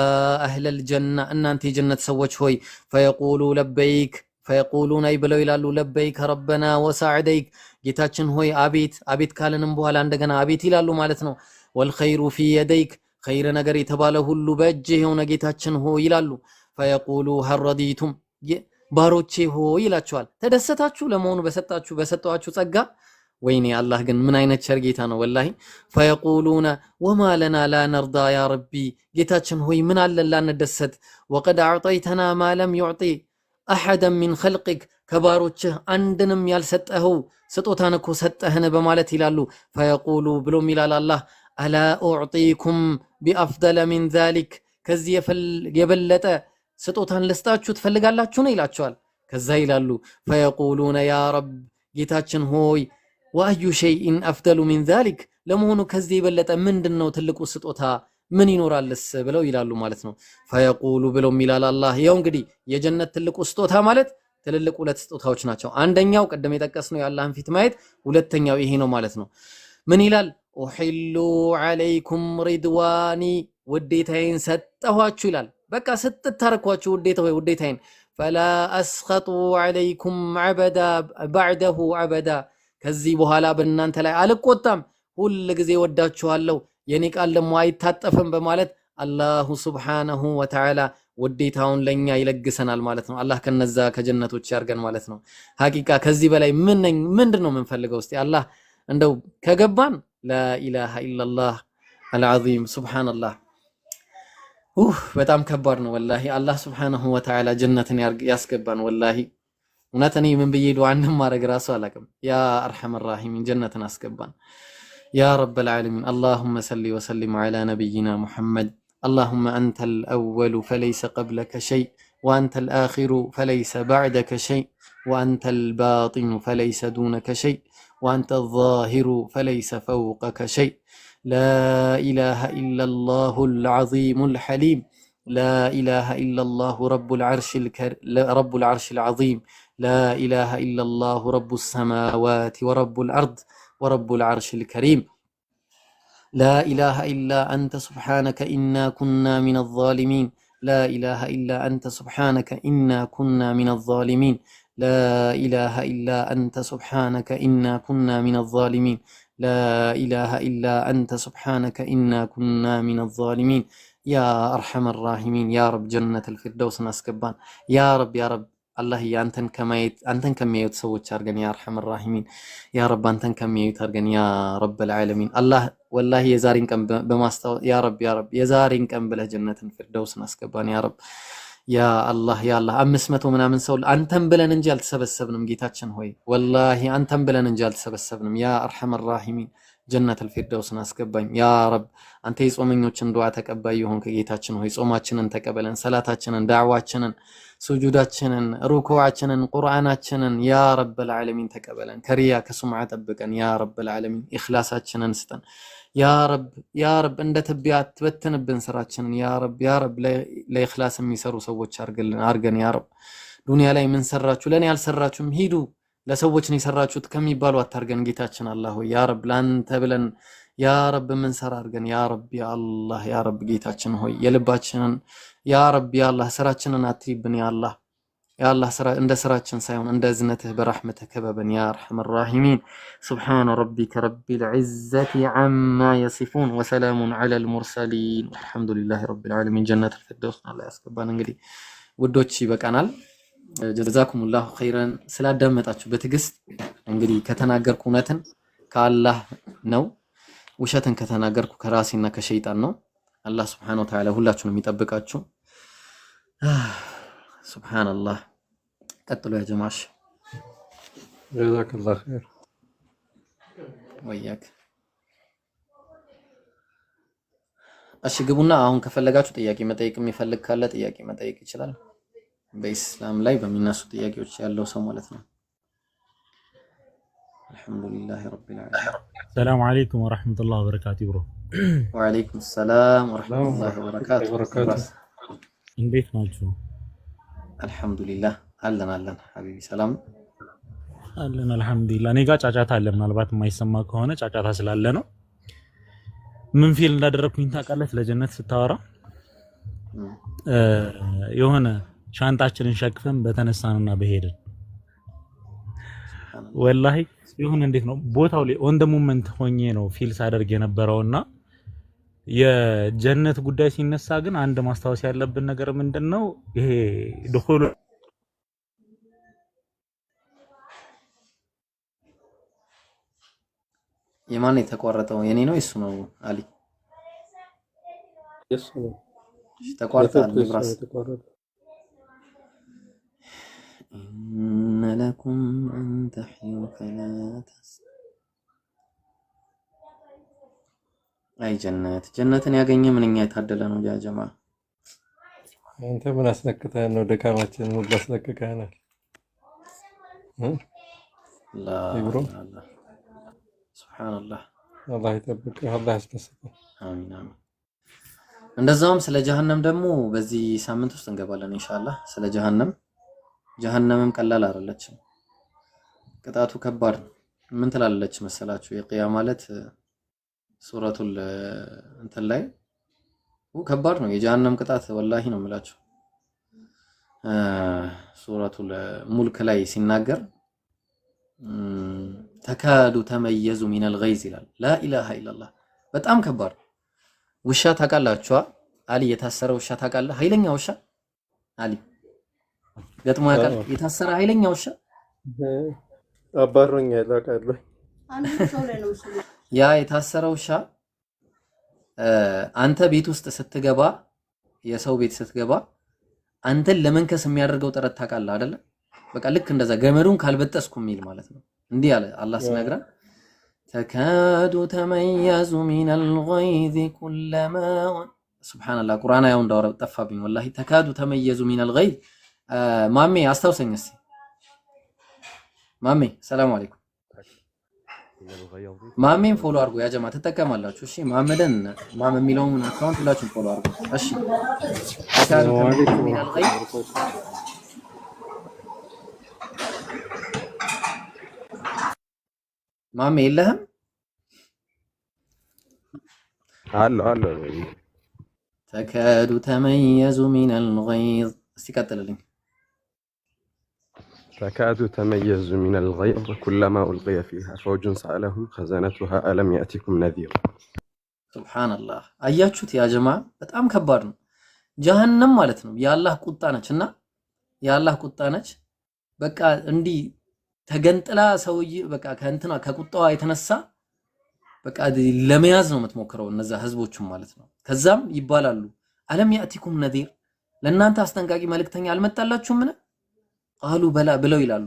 አህለል ጀና እናንተ የጀነት ሰዎች ሆይ ፈየቁሉ ለበይክ ፈየቁሉን አይ ብለው ይላሉ ለበይክ ረበና ወሰዐደይክ ጌታችን ሆይ አቤት አቤት ካለንም በኋላ እንደገና አቤት ይላሉ ማለት ነው። ወልኸይሩ ፊ የደይክ ኸይር ነገር የተባለ ሁሉ በእጅህ የሆነ ጌታችን ሆይ ይላሉ። ፈየቁሉ ሀል ረዲቱም ባሮቼ ሆይ ይላቸዋል። ተደሰታችሁ ለመሆኑ በሰጠዋችሁ ጸጋ? ወይኔ አላህ ግን ምን አይነት ቸር ጌታ ነው ወላሂ። ፈየቁሉነ ወማ ለና ላ ነርዳ ያ ረቢ ጌታችን ሆይ ምን አለን ላንደሰት? ወቀድ አዕጠይተና ማ ለም ዩዕጢ አሐደን ሚን ኸልቂክ ከባሮችህ አንድንም ያልሰጠኸው ስጦታን እኮ ሰጠህን በማለት ይላሉ። ፈየቁሉ ብሎም ይላል አላህ አላ ኡዕጢኩም ቢአፍደለ ሚን ዛሊክ ከዚህ የበለጠ ስጦታን ልስጣችሁ ትፈልጋላችሁ ነው ይላቸዋል። ከዛ ይላሉ ፈየቁሉነ ያ ረብ ጌታችን ሆይ ወአዩ ሸይኢን አፍደሉ ሚን ዛሊክ ለመሆኑ ከዚህ የበለጠ ምንድነው ትልቁ ስጦታ ምን ይኖራልስ ብለው ይላሉ ማለት ነው። ፈየቁሉ ብሎም ይላል አላህ ያው እንግዲህ የጀነት ትልቁ ስጦታ ማለት ትልልቅ ሁለት ስጦታዎች ናቸው። አንደኛው ቀደም የጠቀስነው የአላህን ፊት ማየት፣ ሁለተኛው ይሄ ነው ማለት ነው። ምን ይላል? ኡሂሉ ዐለይኩም ሪድዋኒ ውዴታዬን ሰጠኋችሁ ይላል። በቃ ስትታረኳቸው ውዴታዬን ፈላ አስኸጡ ዐለይኩም ዐበዳ ባዕደሁ ዐበዳ ከዚህ በኋላ በእናንተ ላይ አልቆጣም ሁል ጊዜ ወዳችኋለሁ የኔ ቃል ደግሞ አይታጠፍም በማለት አላሁ ሱብሓነሁ ወተዓላ ውዴታውን ለኛ ይለግሰናል ማለት ነው። አላህ ከነዛ ከጀነቶች ያርገን ማለት ነው። ሐቂቃ ከዚህ በላይ ምንድነው የምንፈልገው? እስቲ አላህ እንደው ከገባን ላኢላሃ ኢላላህ አልዓዚም ሱብሃንአላህ። በጣም ከባድ ነው ወላሂ። አላህ ሱብሓነሁ ወተዓላ ጀነትን ያስገባን ወላሂ። እውነት እኔ ምን ብዬ ዱዓ እንደማደርግ ራሱ አላውቅም። ያ አርሐመር ራሒሚን ጀነትን አስገባን ያ ረበል ዓለሚን። አላሁመ ሰሊ ወሰሊም ዐላ ነቢይና ሙሐመድ اللهم أنت الأول فليس قبلك شيء وأنت الآخر فليس بعدك شيء وأنت الباطن فليس دونك شيء وأنت الظاهر فليس فوقك شيء لا إله إلا الله العظيم الحليم لا إله إلا الله رب العرش العظيم لا إله إلا الله رب السماوات ورب الأرض ورب العرش الكريم لا إله إلا أنت سبحانك إنا كنا من الظالمين لا إله إلا أنت سبحانك إنا كنا من الظالمين لا إله إلا أنت سبحانك إنا كنا من الظالمين لا إله إلا أنت سبحانك إنا كنا من الظالمين يا أرحم الراحمين يا رب جنة الفردوس نسكبان يا رب الله አንተን ከሚያዩት ሰዎች አድርገን ያ አርሐመር ራሂሚን ያ ረብ አንተን ከሚያዩት አድርገን ያ ረበል ዓለሚን አላህ ወላሂ የዛሬን ቀን በማስታወስ ያ ረብ የዛሬን ቀን ብለህ ጀነትን ፊርደውስን አስገባን ያ ረብ ያ አላህ 500 ምናምን ሰው አንተን ብለን እንጂ አልተሰበሰብንም ጌታችን ሆይ ወላሂ አንተን ብለን እንጂ አልተሰበሰብንም ያ አርሐመር ራሂሚን ጀነተል ፊርደውስን አስገባኝ ያ ረብ አንተ የጾመኞችን ዱዓ ተቀባይ ይሁን ከጌታችን ሆይ ጾማችንን ተቀበለን ሰላታችንን ዳዕዋችንን ሱጁዳችንን ሩኩዓችንን ቁርአናችንን ያ ረበል ዓለሚን ተቀበለን ከሪያ ከሱምዓ ጠብቀን ያ ረበል ዓለሚን ኢኽላሳችንን ስጠን ያ ረብ እንደ ትቢያ አትበትንብን ስራችንን ያ ረብ ለኢኽላስ የሚሰሩ ሰዎች አርገን ያ ረብ ዱንያ ላይ ምን ሰራችሁ ለኔ ያልሰራችሁም ሂዱ ለሰዎች ነው የሰራችሁት ከሚባሉ አታርገን ጌታችን አላህ ሆይ ያ ረብ ላንተ ብለን ያ ረብ ምን ሰራ አርገን ያ ረብ ያ አላህ ያ ረብ ጌታችን ሆይ የልባችንን ያ ረብ ያ አላህ ስራችንን አትይብን ያ አላህ ስራ እንደ ስራችን ሳይሆን እንደ እዝነትህ በረህመትህ ከበበን ያ አርሐመር ራሂሚን ሱብሃነ ረቢከ ረቢል ዒዘቲ ዐማ የሲፉን ወሰላሙን ዐለል ሙርሰሊን ወልሐምዱሊላሂ ረቢል ዓለሚን ጀነተል ፊርደውስ አላህ ያስገባን። እንግዲህ ውዶች ይበቃናል። ጀዛኩሙላሁ ኸይረን ስላዳመጣችሁ በትዕግስት እንግዲህ ከተናገርኩ እውነትን ከአላህ ነው ውሸትን ከተናገርኩ ከራሴና ከሸይጣን ነው። አላህ ሱብሓነሁ ወተዓላ ሁላችሁንም ይጠብቃችሁ። ሱብሃንአላህ ቀጥሎ ያ ጀማሽ ጀዛከላሁ ኸይር ወያክ። እሺ ግቡና አሁን ከፈለጋችሁ ጥያቄ መጠየቅ የሚፈልግ ካለ ጥያቄ መጠየቅ ይችላል። በኢስላም ላይ በሚነሱ ጥያቄዎች ያለው ሰው ማለት ነው። አልሐምዱሊላህ ረቢል ዓለሚን። ሰላም አለይኩም ወራህመቱላሂ ወበረካቱ ብሮ። ወአለይኩም ሰላም ወራህመቱላሂ ወበረካቱ። እንዴት ናችሁ? አልሐምዱሊላህ አለን ሐቢቢ ሰላም አለን አልሐምዱሊላህ። እኔ ጋር ጫጫታ አለ፣ ምናልባት የማይሰማ ከሆነ ጫጫታ ስላለ ነው። ምን ፊል እንዳደረኩኝ ታውቃለህ? ለጀነት ስታወራ የሆነ ሻንጣችንን ሸክፈን በተነሳንና በሄድን ወላሂ ይሁን እንዴት ነው ቦታው ላይ ኦን ደ ሞመንት ሆኜ ነው ፊል ሳደርግ የነበረውና የጀነት ጉዳይ ሲነሳ ግን አንድ ማስታወስ ያለብን ነገር ምንድነው ይሄ ድኹሉ የማን የተቋረጠው የኔ ነው እሱ ነው አሊ የሱ ነው ተቋርጧል ብራስ إن لكم أن تحيوا فلا أي ጀነትን ያገኘ ምንኛ የታደለ ነው ያ ጀማ። አንተ ምን አስነክተህ ነው ደካማችን ሁሉ አስለቅቀናል። ሱብሃንአላህ አላህ ይጠብቅህ፣ አላህ ያስደስትህ። አሚን አሚን። እንደዛውም ስለ ጀሃነም ደግሞ በዚህ ሳምንት ውስጥ እንገባለን ኢንሻአላህ። ስለ ጀሃነምም ቀላል አይደለችም፣ ቅጣቱ ከባድ ነው። ምን ትላለች መሰላችሁ? የቂያ ማለት ሱረቱል እንትን ላይ ከባድ ነው የጀሃነም ቅጣት ወላሂ ነው የምላችሁ። ሱረቱል ሙልክ ላይ ሲናገር ተካዱ ተመየዙ ሚነል ገይዝ ይላል። ላኢላሃ ኢላላህ በጣም ከባድ። ውሻ ታውቃላችሁ? አሊ የታሰረ ውሻ ታውቃለህ? ኃይለኛ ውሻ አሊ ገጥሞ ያውቃል? የታሰረ ኃይለኛ ውሻ አባሮኛል አውቃለሁ። ያ የታሰረ ውሻ አንተ ቤት ውስጥ ስትገባ፣ የሰው ቤት ስትገባ አንተን ለመንከስ የሚያደርገው ጥረት ታውቃለህ አይደለ? በቃ ልክ እንደዛ ገመዱን ካልበጠስኩ የሚል ማለት ነው። እንዲህ አለ አላህ ሲነግረን ተካዱ ተመየዙ ሚነል ገይዝ ኩለማ ሱብሃንአላህ። ቁርአን ያው እንዳወራው ጠፋብኝ ወላሂ። ተካዱ ተመየዙ ሚነል ገይዝ ማሜ አስታውሰኝ እስኪ ማሜ። ሰላም አለይኩም ማሜን ፎሎ አድርጎ ያ ጀማ ትጠቀማላችሁ። እሺ ማመደን ማም የሚለውን አካውንት ሁላችሁም ፎሎ አድርጎ እሺ። ተካዱ ተመየዙ ሚነል ገይዝ ማሜ የለህም አለ ተካዱ ተመየዙ ሚነል ገይዝ እስቲ ቀጥልልኝ። تكاد تميز من الغيظ كلما ألقي فيها فوج سألهم خزنتها ألم يأتكم نذير ሱብሃንአላህ አያችሁት ያ ጀማ በጣም ከባድ ነው። ጀሃነም ማለት ነው የአላህ ቁጣ ነችና የአላህ ቁጣ ነች። በቃ እንዲህ ተገንጥላ ሰውዬ በቃ ከእንትና ከቁጣዋ የተነሳ በቃ ለመያዝ ነው የምትሞክረው እነዛ ህዝቦቹም ማለት ነው። ከዛም ይባላሉ አለም ያእቲኩም ነዚር ለእናንተ አስጠንቃቂ መልእክተኛ አልመጣላችሁም? ምን ቃሉ በላ ብለው ይላሉ።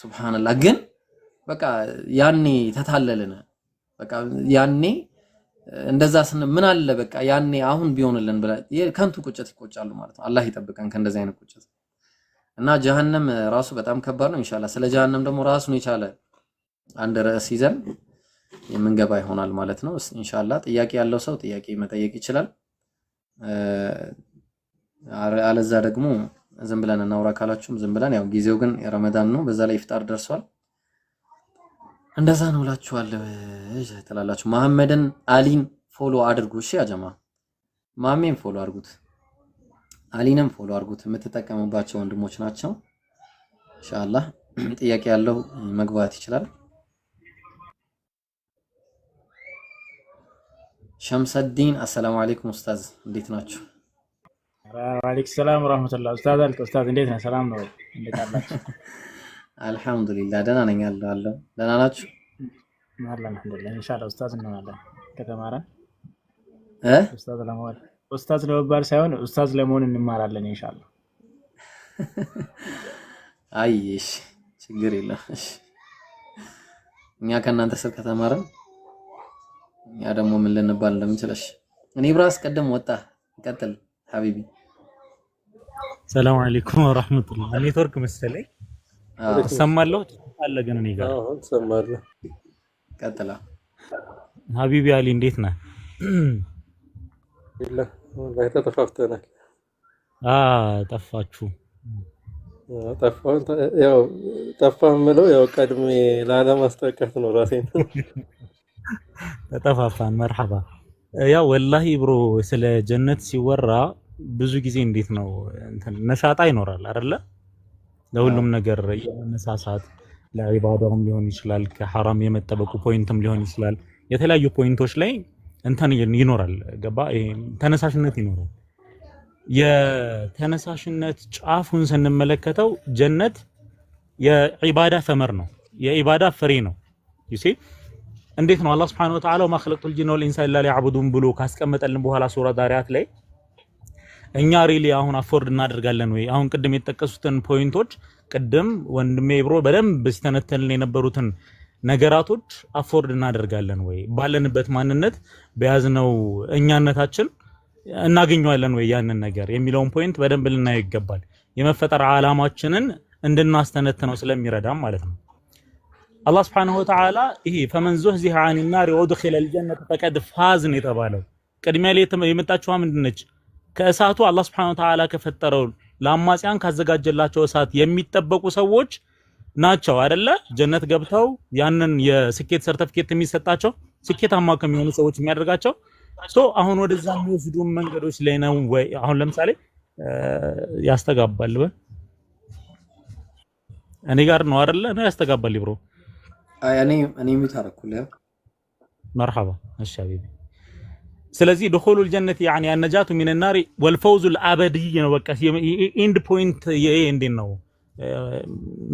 ሱብሃንአላህ ግን በቃ ያኔ ተታለልን። በቃ ያኔ እንደዛ ምን አለ በቃ ያኔ አሁን ቢሆንልን ብላ ከንቱ ቁጭት ይቆጫሉ ማለት ነው። አላህ ይጠብቀን ከእንደዚህ አይነት ቁጭት እና ጀሃነም ራሱ በጣም ከባድ ነው። ኢንሻአላህ ስለ ጀሃነም ደግሞ ራሱን የቻለ አንድ ርዕስ ይዘን የምንገባ ይሆናል ማለት ነው። ኢንሻአላህ ጥያቄ ያለው ሰው ጥያቄ መጠየቅ ይችላል። አለዛ ደግሞ ዝም ብለን እናውራ ካላችሁም ዝም ብለን፣ ያው ጊዜው ግን የረመዳን ነው፣ በዛ ላይ ኢፍጣር ደርሷል። እንደዛ ነው እላችኋለሁ ትላላችሁ። መሐመድን አሊን ፎሎ አድርጉ እሺ። ያጀማ ማሜን ፎሎ አድርጉት፣ አሊንም ፎሎ አድርጉት። የምትጠቀሙባቸው ወንድሞች ናቸው። ኢንሻአላህ ጥያቄ ያለው መግባት ይችላል። ሸምሰዲን አሰላሙ አለይኩም ኡስታዝ እንዴት ናችሁ? ወአለይኩም ሰላም ወራህመቱላህ። ኡስታዝ አልክ ኡስታዝ እንዴት ነህ? ሰላም ነው? እንዴት አላችሁ? አልሐምዱሊላህ ደህና ነኝ አለሁ። ደህና ናችሁ? አልሐምዱሊላህ ኢንሻአላህ ኡስታዝ እንሆናለን ከተማረን እ ኡስታዝ ለመባል ሳይሆን ኡስታዝ ለመሆን እንማራለን ኢንሻአላህ። አይሽ ችግር የለም እሺ። እኛ ከእናንተ ስር ከተማረን እኛ ደግሞ ምን ልንባል እንደምንችልሽ እኔ ብራስ ቀደም ወጣ ቀጥል ሐቢቢ። ሰላም አለይኩም ወራህመቱላህ። ኔትወርክ መሰለኝ ሰማለሁ አለ ግን እኔ ጋር ሰማለሁ። ቀጥላ ሐቢቢ አሊ እንዴት ነህ? ይላ ወላሂ ተጠፋፍተናል። ጠፋችሁ። ጠፋን ያው ጠፋን ምለው ያው ቀድሜ ላለማስጠቀፍ ነው ራሴን። ተጠፋፋን መርሐባ። ያው ወላሂ ብሮ ስለ ጀነት ሲወራ ብዙ ጊዜ እንዴት ነው እንትን ነሻጣ ይኖራል አይደለ? ለሁሉም ነገር የመነሳሳት ለዒባዳውም ሊሆን ይችላል፣ ከሐራም የመጠበቁ ፖይንትም ሊሆን ይችላል። የተለያዩ ፖይንቶች ላይ እንትን ይኖራል። ገባ? ይሄ ተነሳሽነት ይኖራል። የተነሳሽነት ጫፉን ስንመለከተው ጀነት የዒባዳ ተመር ነው፣ የዒባዳ ፍሬ ነው። ይሲ እንዴት ነው አላህ Subhanahu Wa Ta'ala ወማ ኸለቅቱል ጂነ ወል ኢንሳ ኢላ ሊያዕቡዱን ብሎ ካስቀመጠልን በኋላ ሱራ ዳሪያት ላይ እኛ ሪሊ አሁን አፎርድ እናደርጋለን ወይ? አሁን ቅድም የተጠቀሱትን ፖይንቶች ቅድም ወንድሜ ብሮ በደንብ ሲተነተልን የነበሩትን ነገራቶች አፎርድ እናደርጋለን ወይ? ባለንበት ማንነት በያዝነው እኛነታችን እናገኘዋለን ወይ ያንን ነገር የሚለውን ፖይንት በደንብ ልናየው ይገባል። የመፈጠር ዓላማችንን እንድናስተነትነው ስለሚረዳም ማለት ነው። አላህ Subhanahu Wa Ta'ala ይሄ ፈመን ዙህዚሀ አኒ ናሪ ወድኺለል ጀነተ ፈቀድ ፋዝ ነው የተባለው። ቅድሚያ ላይ የመጣችው ምንድነች? ከእሳቱ አላህ Subhanahu Wa Ta'ala ከፈጠረው ለአማጺያን ካዘጋጀላቸው እሳት የሚጠበቁ ሰዎች ናቸው አይደለ? ጀነት ገብተው ያንን የስኬት ሰርቲፊኬት የሚሰጣቸው ስኬታማ ከሚሆኑ ሰዎች የሚያደርጋቸው ሶ አሁን ወደዛ የሚወስዱ መንገዶች ላይ ነው ወይ? አሁን ለምሳሌ ያስተጋባል በል እኔ ጋር ነው አይደለ? ነው ያስተጋባል ብሮ። አይ እኔ ምታረኩልህ مرحبا እሺ حبيبي ስለዚህ دخول الجنة يعني النجاة من النار والفوز الابدي ነው በቃ ኢንድ ፖይንት እንዴት ነው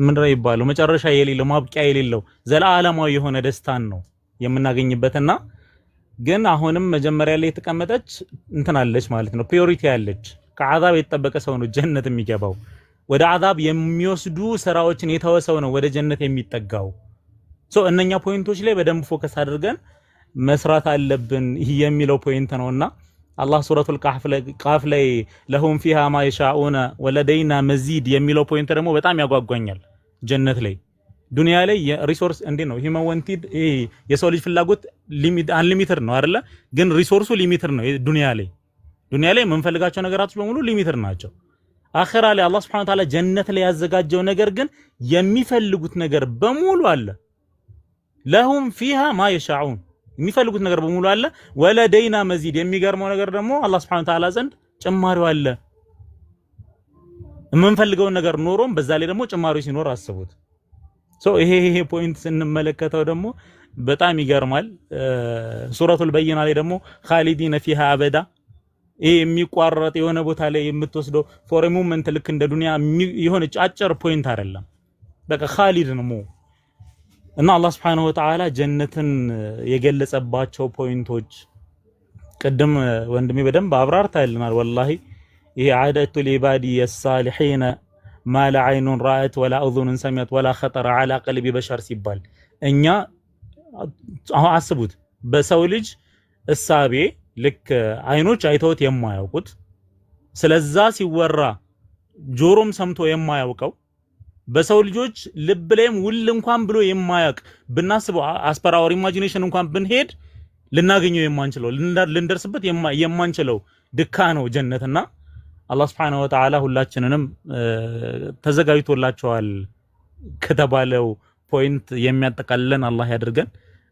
ምን ላይ ይባለው መጨረሻ የሌለው ማብቂያ የሌለው ዘላለማዊ የሆነ ደስታን ነው የምናገኝበትና ግን አሁንም መጀመሪያ ላይ የተቀመጠች እንትን አለች ማለት ነው ፕሪዮሪቲ አለች ከአዛብ የተጠበቀ ሰው ነው ጀነት የሚገባው ወደ አዛብ የሚወስዱ ስራዎችን የተወሰው ነው ወደ ጀነት የሚጠጋው ሶ እነኛ ፖይንቶች ላይ በደንብ ፎከስ አድርገን መስራት አለብን ይሄ የሚለው ፖይንት ነውና አላህ ሱረቱል ቃፍ ላይ ለሁም ፊሃ ማ ይሻኡና ወለደይና መዚድ የሚለው ፖይንት ደግሞ በጣም ያጓጓኛል ጀነት ላይ ዱንያ ላይ ሪሶርስ እንዴ ነው ሂውማን ዋንቲድ የሰው ልጅ ፍላጎት ሊሚት አንሊሚትድ ነው አይደለ ግን ሪሶርሱ ሊሚትድ ነው ዱንያ ላይ የምንፈልጋቸው ነገራቶች በሙሉ ሊሚትድ ናቸው አኺራ ላይ አላህ Subhanahu Wa Ta'ala ጀነት ላይ ያዘጋጀው ነገር ግን የሚፈልጉት ነገር በሙሉ አለ ለሁም ፊሃ ማ ይሻኡን የሚፈልጉት ነገር በሙሉ አለ ወለደይና መዚድ የሚገርመው ነገር ደግሞ አላህ Subhanahu Wa Ta'ala ዘንድ ጭማሪው አለ የምንፈልገው ነገር ኖሮም በዛ ላይ ደግሞ ጭማሪው ሲኖር አስቡት ሶ ይሄ ፖይንት ስንመለከተው ደግሞ በጣም ይገርማል ሱረቱል በይና ላይ ደግሞ ኻሊዲነ ፊሃ አበዳ ይሄ የሚቋረጥ የሆነ ቦታ ላይ የምትወስደው ፎር ሞመንት ልክ እንደ ዱንያ የሆነ አጭር ፖይንት አይደለም በቃ ኻሊድ ነው እና አላህ Subhanahu Wa Ta'ala ጀነትን የገለጸባቸው ፖይንቶች ቀደም ወንድሜ በደንብ አብራርታልናል ወላሂ ይሄ ዓደቱ ሊባዲ የሳሊሒን ما لا عين رأت ولا أذن سمعت ولا خطر على قلب بشر ሲባል እኛ አሁን አስቡት በሰው ልጅ እሳቤ ልክ አይኖች አይተውት የማያውቁት ስለዛ ሲወራ ጆሮም ሰምቶ የማያውቀው በሰው ልጆች ልብ ላይም ውል እንኳን ብሎ የማያውቅ ብናስበው አስፐራወር ኢማጂኔሽን እንኳን ብንሄድ ልናገኘው የማንችለው ልንደርስበት የማንችለው ድካ ነው ጀነትና አላህ Subhanahu Wa Ta'ala ሁላችንንም ተዘጋጅቶላቸዋል ከተባለው ፖይንት የሚያጠቃልለን አላህ ያድርገን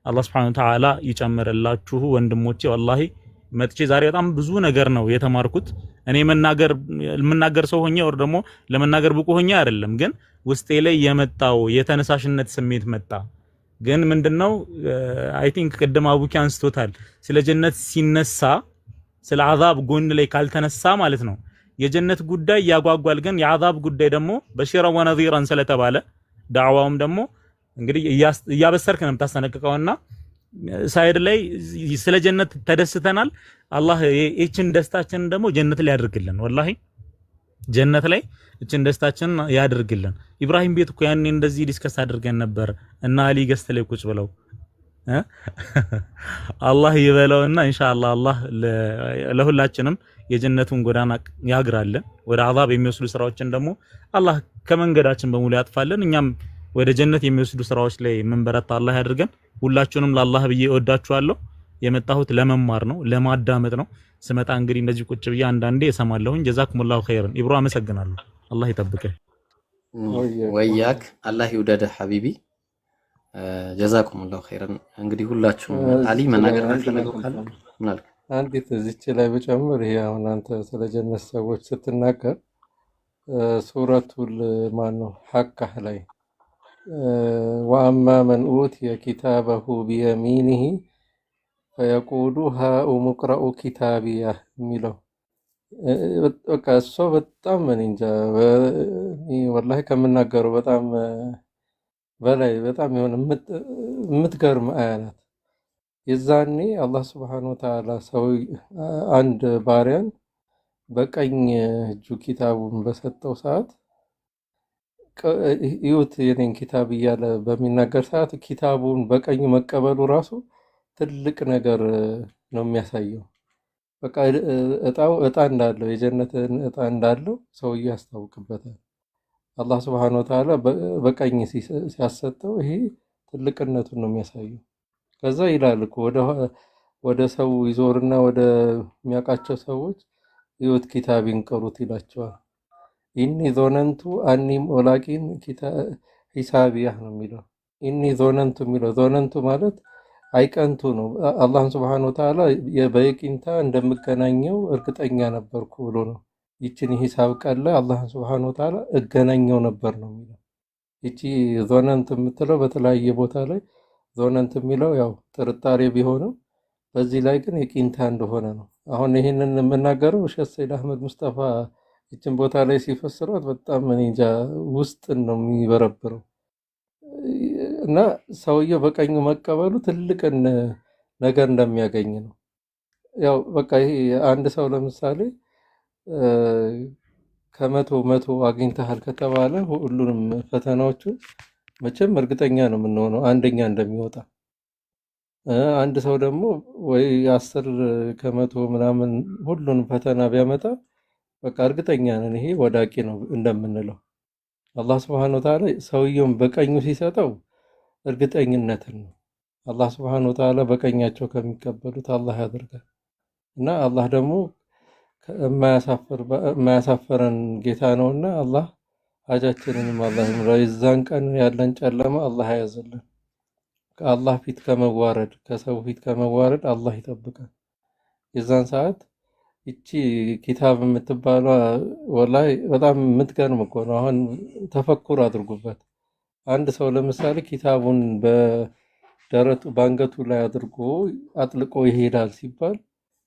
አላህ Subhanahu Wa Ta'ala ይጨምርላችሁ ወንድሞቼ ወላሂ መጥቼ ዛሬ በጣም ብዙ ነገር ነው የተማርኩት እኔ መናገር ሰው ሆኜ ወር ደግሞ ለመናገር ብቁ ሆኜ አይደለም ግን ውስጤ ላይ የመጣው የተነሳሽነት ስሜት መጣ ግን ምንድነው አይ ቲንክ ቀደም አቡኪ አንስቶታል ስለ ጀነት ሲነሳ ስለ አዛብ ጎን ላይ ካልተነሳ ማለት ነው የጀነት ጉዳይ ያጓጓል ግን የአዛብ ጉዳይ ደግሞ በሽራ ወነዚራን ስለተባለ ዳዕዋውም ደግሞ እንግዲህ ያበሰርክ ነው የምታስጠነቅቀውና ሳይድ ላይ ስለ ጀነት ተደስተናል አላህ እቺን ደስታችንን ደግሞ ጀነት ላይ ያድርግልን ወላሂ ጀነት ላይ እቺን ደስታችንን ያድርግልን ኢብራሂም ቤት እኮ ያኔ እንደዚህ ዲስከስ አድርገን ነበር እና አሊ ገስት ላይ ቁጭ ብለው አላህ ይበለውና ኢንሻአላህ አላህ ለሁላችንም የጀነቱን ጎዳና ያግራልን ወደ አዛብ የሚወስዱ ስራዎችን ደግሞ አላህ ከመንገዳችን በሙሉ ያጥፋልን እኛም ወደ ጀነት የሚወስዱ ስራዎች ላይ መንበረታ አላህ ያድርገን ሁላችሁንም ለአላህ ብዬ እወዳችኋለሁ የመጣሁት ለመማር ነው ለማዳመጥ ነው ስመጣ እንግዲህ እንደዚህ ቁጭ ብዬ አንዳንዴ እሰማለሁኝ ጀዛኩሙላሁ ኸይረን ኢብሮ አመሰግናለሁ አላህ ይጠብቅህ ወያክ አላህ ይውደድህ ሐቢቢ ጀዛኩሙላሁ ኸይረን እንግዲህ ሁላችሁም አሊ መናገር ተፈልገው ካለ ምናልክ አንዲት እዚች ላይ በጨምር ይሄ አሁን አንተ ስለ ጀነት ሰዎች ስትናገር ሱረቱል ማነው ሐቃህ ላይ ወአማ መን ኡቲየ ኪታበሁ ቢየሚኒሂ ፈየቁሉ ሃኡም ቅረኡ ኪታቢያ የሚለው በቃ እሷ በጣም እንጃ ወላሂ ከምናገረው በጣም በላይ በጣም የሆነ የምትገርም አያ ናት የዛኔ አላህ Subhanahu Wa Ta'ala ሰው አንድ ባሪያን በቀኝ እጁ ኪታቡን በሰጠው ሰዓት ይሁት የኔን ኪታብ እያለ በሚናገር ሰዓት ኪታቡን በቀኝ መቀበሉ ራሱ ትልቅ ነገር ነው የሚያሳየው በቃ እጣ እንዳለው የጀነትን እጣ እንዳለው ሰውዬ ያስታውቅበታል አላህ Subhanahu Wa Ta'ala በቀኝ ሲያሰጠው ይሄ ትልቅነቱን ነው የሚያሳየው ከዛ ይላል እኮ ወደ ሰው ይዞርና ወደ የሚያቃቸው ሰዎች ይሁት ኪታቢን ቀሩት ይላቸዋል ኢኒ ዞነንቱ አኒ ወላኪን ሂሳቢያ ነው የሚለው ኢኒ ዞነንቱ የሚለው ዞነንቱ ማለት አይቀንቱ ነው። አላህ ሱብሓነሁ ወተዓላ በየቂንታ እንደምገናኘው እርግጠኛ ነበርኩ ብሎ ነው። ይችን ሂሳብ ቀን ላይ አላህ ሱብሓነሁ ወተዓላ እገናኘው ነበር ነው የሚለው። ይቺ ዞነንት የምትለው በተለያየ ቦታ ላይ ዞነንት የሚለው ያው ጥርጣሬ ቢሆንም በዚህ ላይ ግን የቂንታ እንደሆነ ነው። አሁን ይሄንን የምናገረው ሼህ ሰይድ አህመድ ሙስጠፋ ይችን ቦታ ላይ ሲፈስሯት በጣም እኔ እንጃ ውስጥን ነው የሚበረብረው። እና ሰውየው በቀኙ መቀበሉ ትልቅን ነገር እንደሚያገኝ ነው። ያው በቃ ይሄ አንድ ሰው ለምሳሌ ከመቶ መቶ አግኝተሃል ከተባለ ሁሉንም ፈተናዎቹን መቼም እርግጠኛ ነው የምንሆነው አንደኛ እንደሚወጣ። አንድ ሰው ደግሞ ወይ 10 ከመቶ ምናምን ሁሉንም ፈተና ቢያመጣ በቃ እርግጠኛ ነን ይሄ ወዳቂ ነው እንደምንለው። አላህ Subhanahu Wa Ta'ala ሰውየውን በቀኙ ሲሰጠው እርግጠኝነትን ነው። አላህ Subhanahu Wa Ta'ala በቀኛቸው ከሚቀበሉት አላህ ያደርጋል። እና አላህ ደግሞ የማያሳፈረን ጌታ ነውና አላህ ሀጃችንንም አላህ ይምራ። የዛን ቀን ያለን ጨለማ አላህ ያዘልን። ከአላህ ፊት ከመዋረድ ከሰው ፊት ከመዋረድ አላህ ይጠብቃል። የዛን ሰዓት እቺ ኪታብ የምትባለው ወላሂ በጣም የምትገርም እኮ ነው። አሁን ተፈኩር አድርጉበት። አንድ ሰው ለምሳሌ ኪታቡን በደረቱ ባንገቱ ላይ አድርጎ አጥልቆ ይሄዳል ሲባል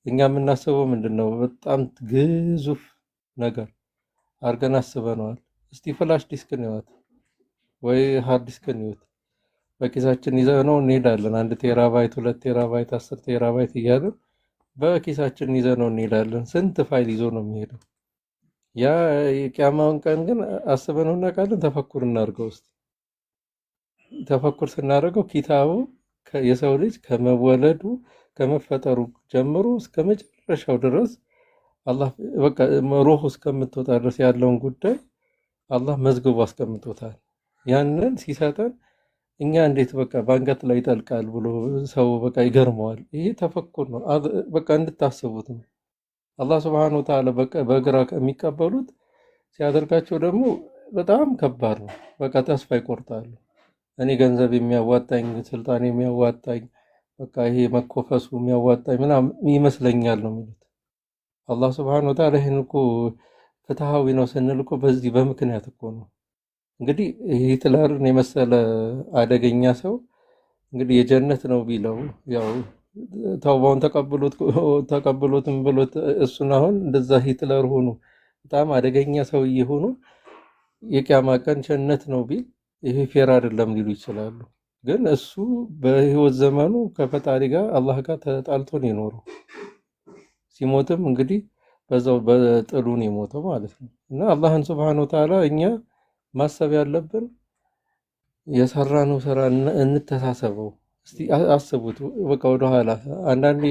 እኛ የምናስበው ምንድነው? በጣም ግዙፍ ነገር አርገን አስበነዋል። እስቲ ፍላሽ ዲስክን ይወት ወይ ሃርድ ዲስክን ይወት በኪሳችን ይዘነው እንሄዳለን። 1 ቴራባይት 2 ቴራባይት 10 ቴራባይት እያለን በኪሳችን ይዘነው እንሄዳለን። ስንት ፋይል ይዞ ነው የሚሄደው? ያ የቂያማውን ቀን ግን አስበነው እናውቃለን? ተፈኩር እናድርገው እስቲ። ተፈኩር ስናደርገው ኪታቡ የሰው ልጅ ከመወለዱ ከመፈጠሩ ጀምሮ እስከ መጨረሻው ድረስ አላህ በቃ ሩህ እስከምትወጣ ድረስ ያለውን ጉዳይ አላህ መዝግቦ አስቀምጦታል። ያንን ሲሰጠን እኛ እንዴት በቃ ባንገት ላይ ይጠልቃል ብሎ ሰው በቃ ይገርመዋል። ይሄ ተፈኩር ነው። በቃ እንድታስቡት ነው። አላህ Subhanahu Wa Ta'ala በግራ የሚቀበሉት ሲያደርጋቸው ደግሞ በጣም ከባድ ነው። በቃ ተስፋ ይቆርጣሉ። እኔ ገንዘብ የሚያዋጣኝ ስልጣን የሚያዋጣኝ በቃ ይሄ መኮፈሱ የሚያዋጣኝ ምናምን ይመስለኛል ነው የሚሉት። አላህ Subhanahu Wa Ta'ala ይሄን እኮ ፍትሃዊ ነው ስንል እኮ በዚህ በምክንያት እኮ ነው። እንግዲህ ሂትለርን የመሰለ አደገኛ ሰው እንግዲህ የጀነት ነው ቢለው ያው ተውባውን ተቀብሎትም ብሎት እሱን አሁን እንደዛ ሂትለር ሆኖ በጣም አደገኛ ሰውዬ ሆኖ የቂያማ ቀን ጀነት ነው ቢል ይሄ ፌር አይደለም ሊሉ ይችላሉ። ግን እሱ በህይወት ዘመኑ ከፈጣሪ ጋር አላህ ጋር ተጣልቶ ነው የኖረው። ሲሞትም እንግዲህ በዛው በጥሉ ነው የሞተው ማለት ነው። እና አላህን Subhanahu Wa Ta'ala እኛ ማሰብ ያለብን የሰራነው ስራ እንተሳሰበው። እስቲ አስቡት በቃ ወደ ኋላ አንዳንዴ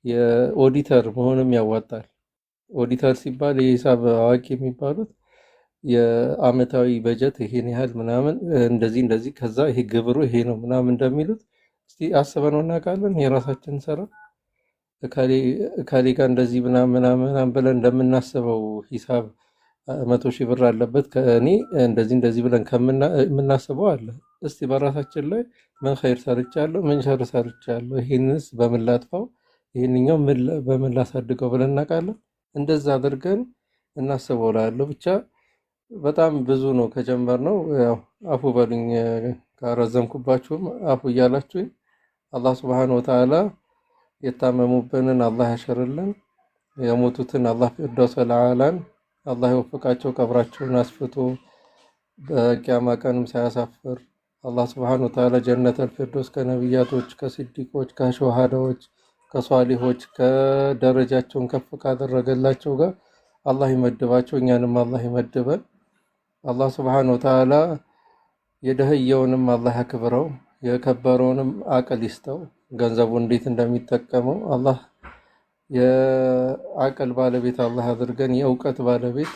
የኦዲተር መሆንም ያዋጣል። ኦዲተር ሲባል የሂሳብ አዋቂ የሚባሉት የአመታዊ በጀት ይሄን ያህል ምናምን እንደዚህ ከዛ ይሄ ግብሩ ይሄ ነው ምናምን እንደሚሉት እስቲ አስበነው እናውቃለን? የራሳችን ስራ እካሌ ጋር እንደዚህ ምናምን ብለን እንደምናስበው ሂሳብ 100,000 ብር አለበት ከእኔ እንደዚህ ብለን የምናስበው አለ። እስቲ በራሳችን ላይ ምን ኸይር ሰርቻለሁ፣ ምን ሸር ሰርቻለሁ፣ ይሄንስ በምን ላጥፋው፣ ይሄንኛው በምን ላሳድገው ብለን እናውቃለን? እንደዛ አድርገን እናስበው እላለሁ። ብቻ በጣም ብዙ ነው ከጀመርነው። ያው አፉ በሉኝ ካረዘምኩባችሁም አፉ እያላችሁኝ። አላህ Subhanahu Wa Ta'ala የታመሙብንን አላህ ያሸርልን፣ የሞቱትን አላህ ፊርደውስ አልዓላን አላህ ይወፍቃቸው፣ ቀብራቸውን አስፍቶ በቂያማ ቀንም ሳያሳፍር አላህ Subhanahu Wa Ta'ala ጀነተል ፊርደውስ ከነብያቶች ከሲዲቆች ከሸሃዳዎች ከሷሊሆች ከደረጃቸውን ከፍ ካደረገላቸው ጋር አላህ ይመድባቸው፣ እኛንም አላህ ይመድበን። አላህ Subhanahu Wa Ta'ala የደህየውንም አላህ ያክብረው፣ የከበረውንም አቅል ይስጠው። ገንዘቡ እንዴት እንደሚጠቀመው አላህ የአቅል ባለቤት አላህ አድርገን፣ የእውቀት ባለቤት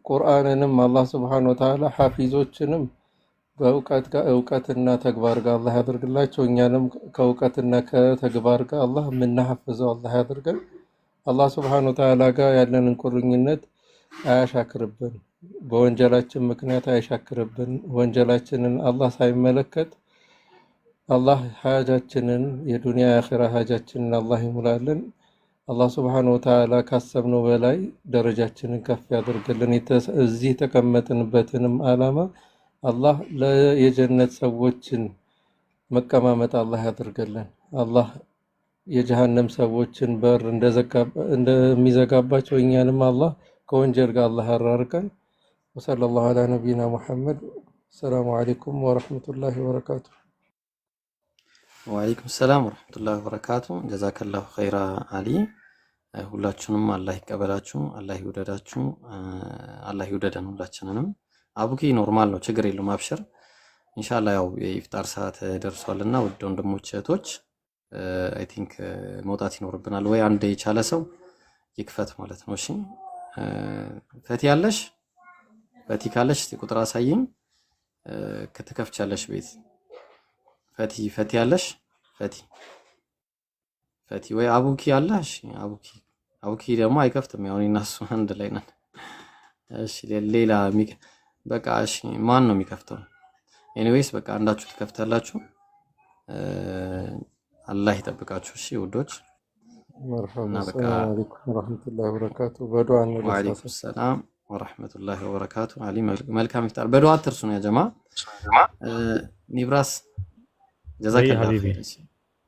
ቁርአንንም አላህ Subhanahu Wa Ta'ala ሐፊዞችንም በእውቀት ጋር እውቀትና ተግባር ጋር አላህ ያድርግላቸው። እኛንም ከእውቀትና ከተግባር ጋር አላህ የምናሐፍዘው አላህ ያድርገን። አላህ Subhanahu Wa Ta'ala ጋር ያለንን ቁርኝነት አያሻክርብን፣ በወንጀላችን ምክንያት አያሻክርብን። ወንጀላችንን አላህ ሳይመለከት አላህ ሐጃችንን የዱንያ የአኺራ ሐጃችንን አላህ ይሙላልን። አላህ ሱብሓነሁ ወተዓላ ካሰብነው በላይ ደረጃችንን ከፍ ያድርግልን። እዚህ የተቀመጥንበትንም ዓላማ አላህ ለየጀነት ሰዎችን መቀማመጥ አላህ ያድርግልን። አላህ የጀሃነም ሰዎችን በር እንደሚዘጋባቸው እኛንም አላህ ከወንጀል ጋር አላህ ያራርቀን። ወሰለላሁ ዐላ ነቢይና ሙሐመድ። ሰላሙ አለይኩም ወረሕመቱላሂ ወበረካቱ። ወአለይኩም ሰላም ወራህመቱላሂ ወበረካቱ። ጀዛከላሁ ኸይራ አሊ። ሁላችሁንም አላህ ይቀበላችሁ፣ አላህ ይውደዳችሁ፣ አላህ ይውደደን ሁላችንንም። አቡኪ ኖርማል ነው፣ ችግር የለውም አብሽር። ኢንሻአላህ ያው የኢፍጣር ሰዓት ደርሷልና ውድ ወንድሞች እህቶች፣ አይ ቲንክ መውጣት ይኖርብናል። ወይ አንድ የቻለ ሰው ይክፈት ማለት ነው። እሺ ፈቲ ያለሽ? ፈቲ ካለሽ እስቲ ቁጥር አሳይኝ። ከተከፍቻለሽ ቤት ፈቲ ያለሽ? ፈቲ ወይ አቡኪ አለሽ? አቡኪ ደግሞ አይከፍትም። ያው እኔና እሱ አንድ ላይ ነን። እሺ ሌላ በቃ እሺ፣ ማን ነው የሚከፍተው? ኤኒዌይስ በቃ አንዳችሁ ትከፍታላችሁ። አላህ ይጠብቃችሁ። እሺ ውዶች፣ መርሐባ። ሰላም አለይኩም ወራህመቱላሂ ወበረካቱ። በዱዓ ነው። ወአለይኩም ሰላም ወራህመቱላሂ ወበረካቱ። አሊ መልካም ይፍጣር። በዱዓ አትርሱ ነው ያ ጀማ። ኒብራስ ጀዛከላሁ ኸይር።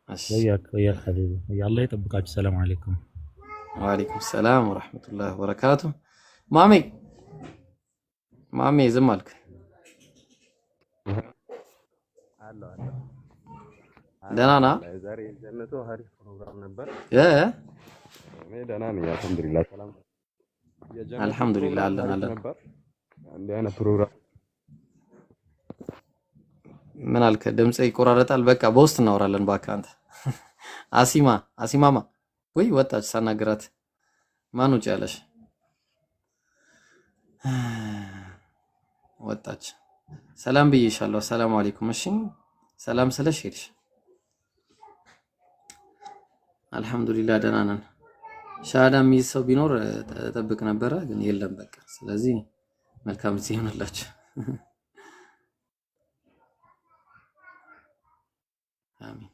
እሺ ወያክ ሐቢቢ አላህ ይጠብቃችሁ። ሰላም አለይኩም። ወአለይኩም ሰላም ወራህመቱላሂ ወበረካቱ። ማሜ ዝም አልክ? ደህና ነህ? ዛሬ ጀነቱ አሪፍ ፕሮግራም ነበር። እኔ ደህና ነኝ አልሐምዱሊላህ። ሰላም አልሐምዱሊላህ። አለን አንድ አይነት ፕሮግራም ምን አልከ? ድምጽ ይቆራረጣል። በቃ በውስጥ እናወራለን። እባክህ አንተ አሲማማ ወይ ወጣች ሳናግራት። ማን ውጭ ያለሽ? ወጣች። ሰላም ብዬሻለሁ። ሰላም አለይኩም። እሺ ሰላም ስለሽ ሄድሽ። አልሐምዱሊላህ ደህና ነን። ሻሃዳ የሚይዝ ሰው ቢኖር ተጠብቅ ነበረ ግን የለም። በቃ ስለዚህ መልካም ጊዜ ይሆንላችሁ። አሚን።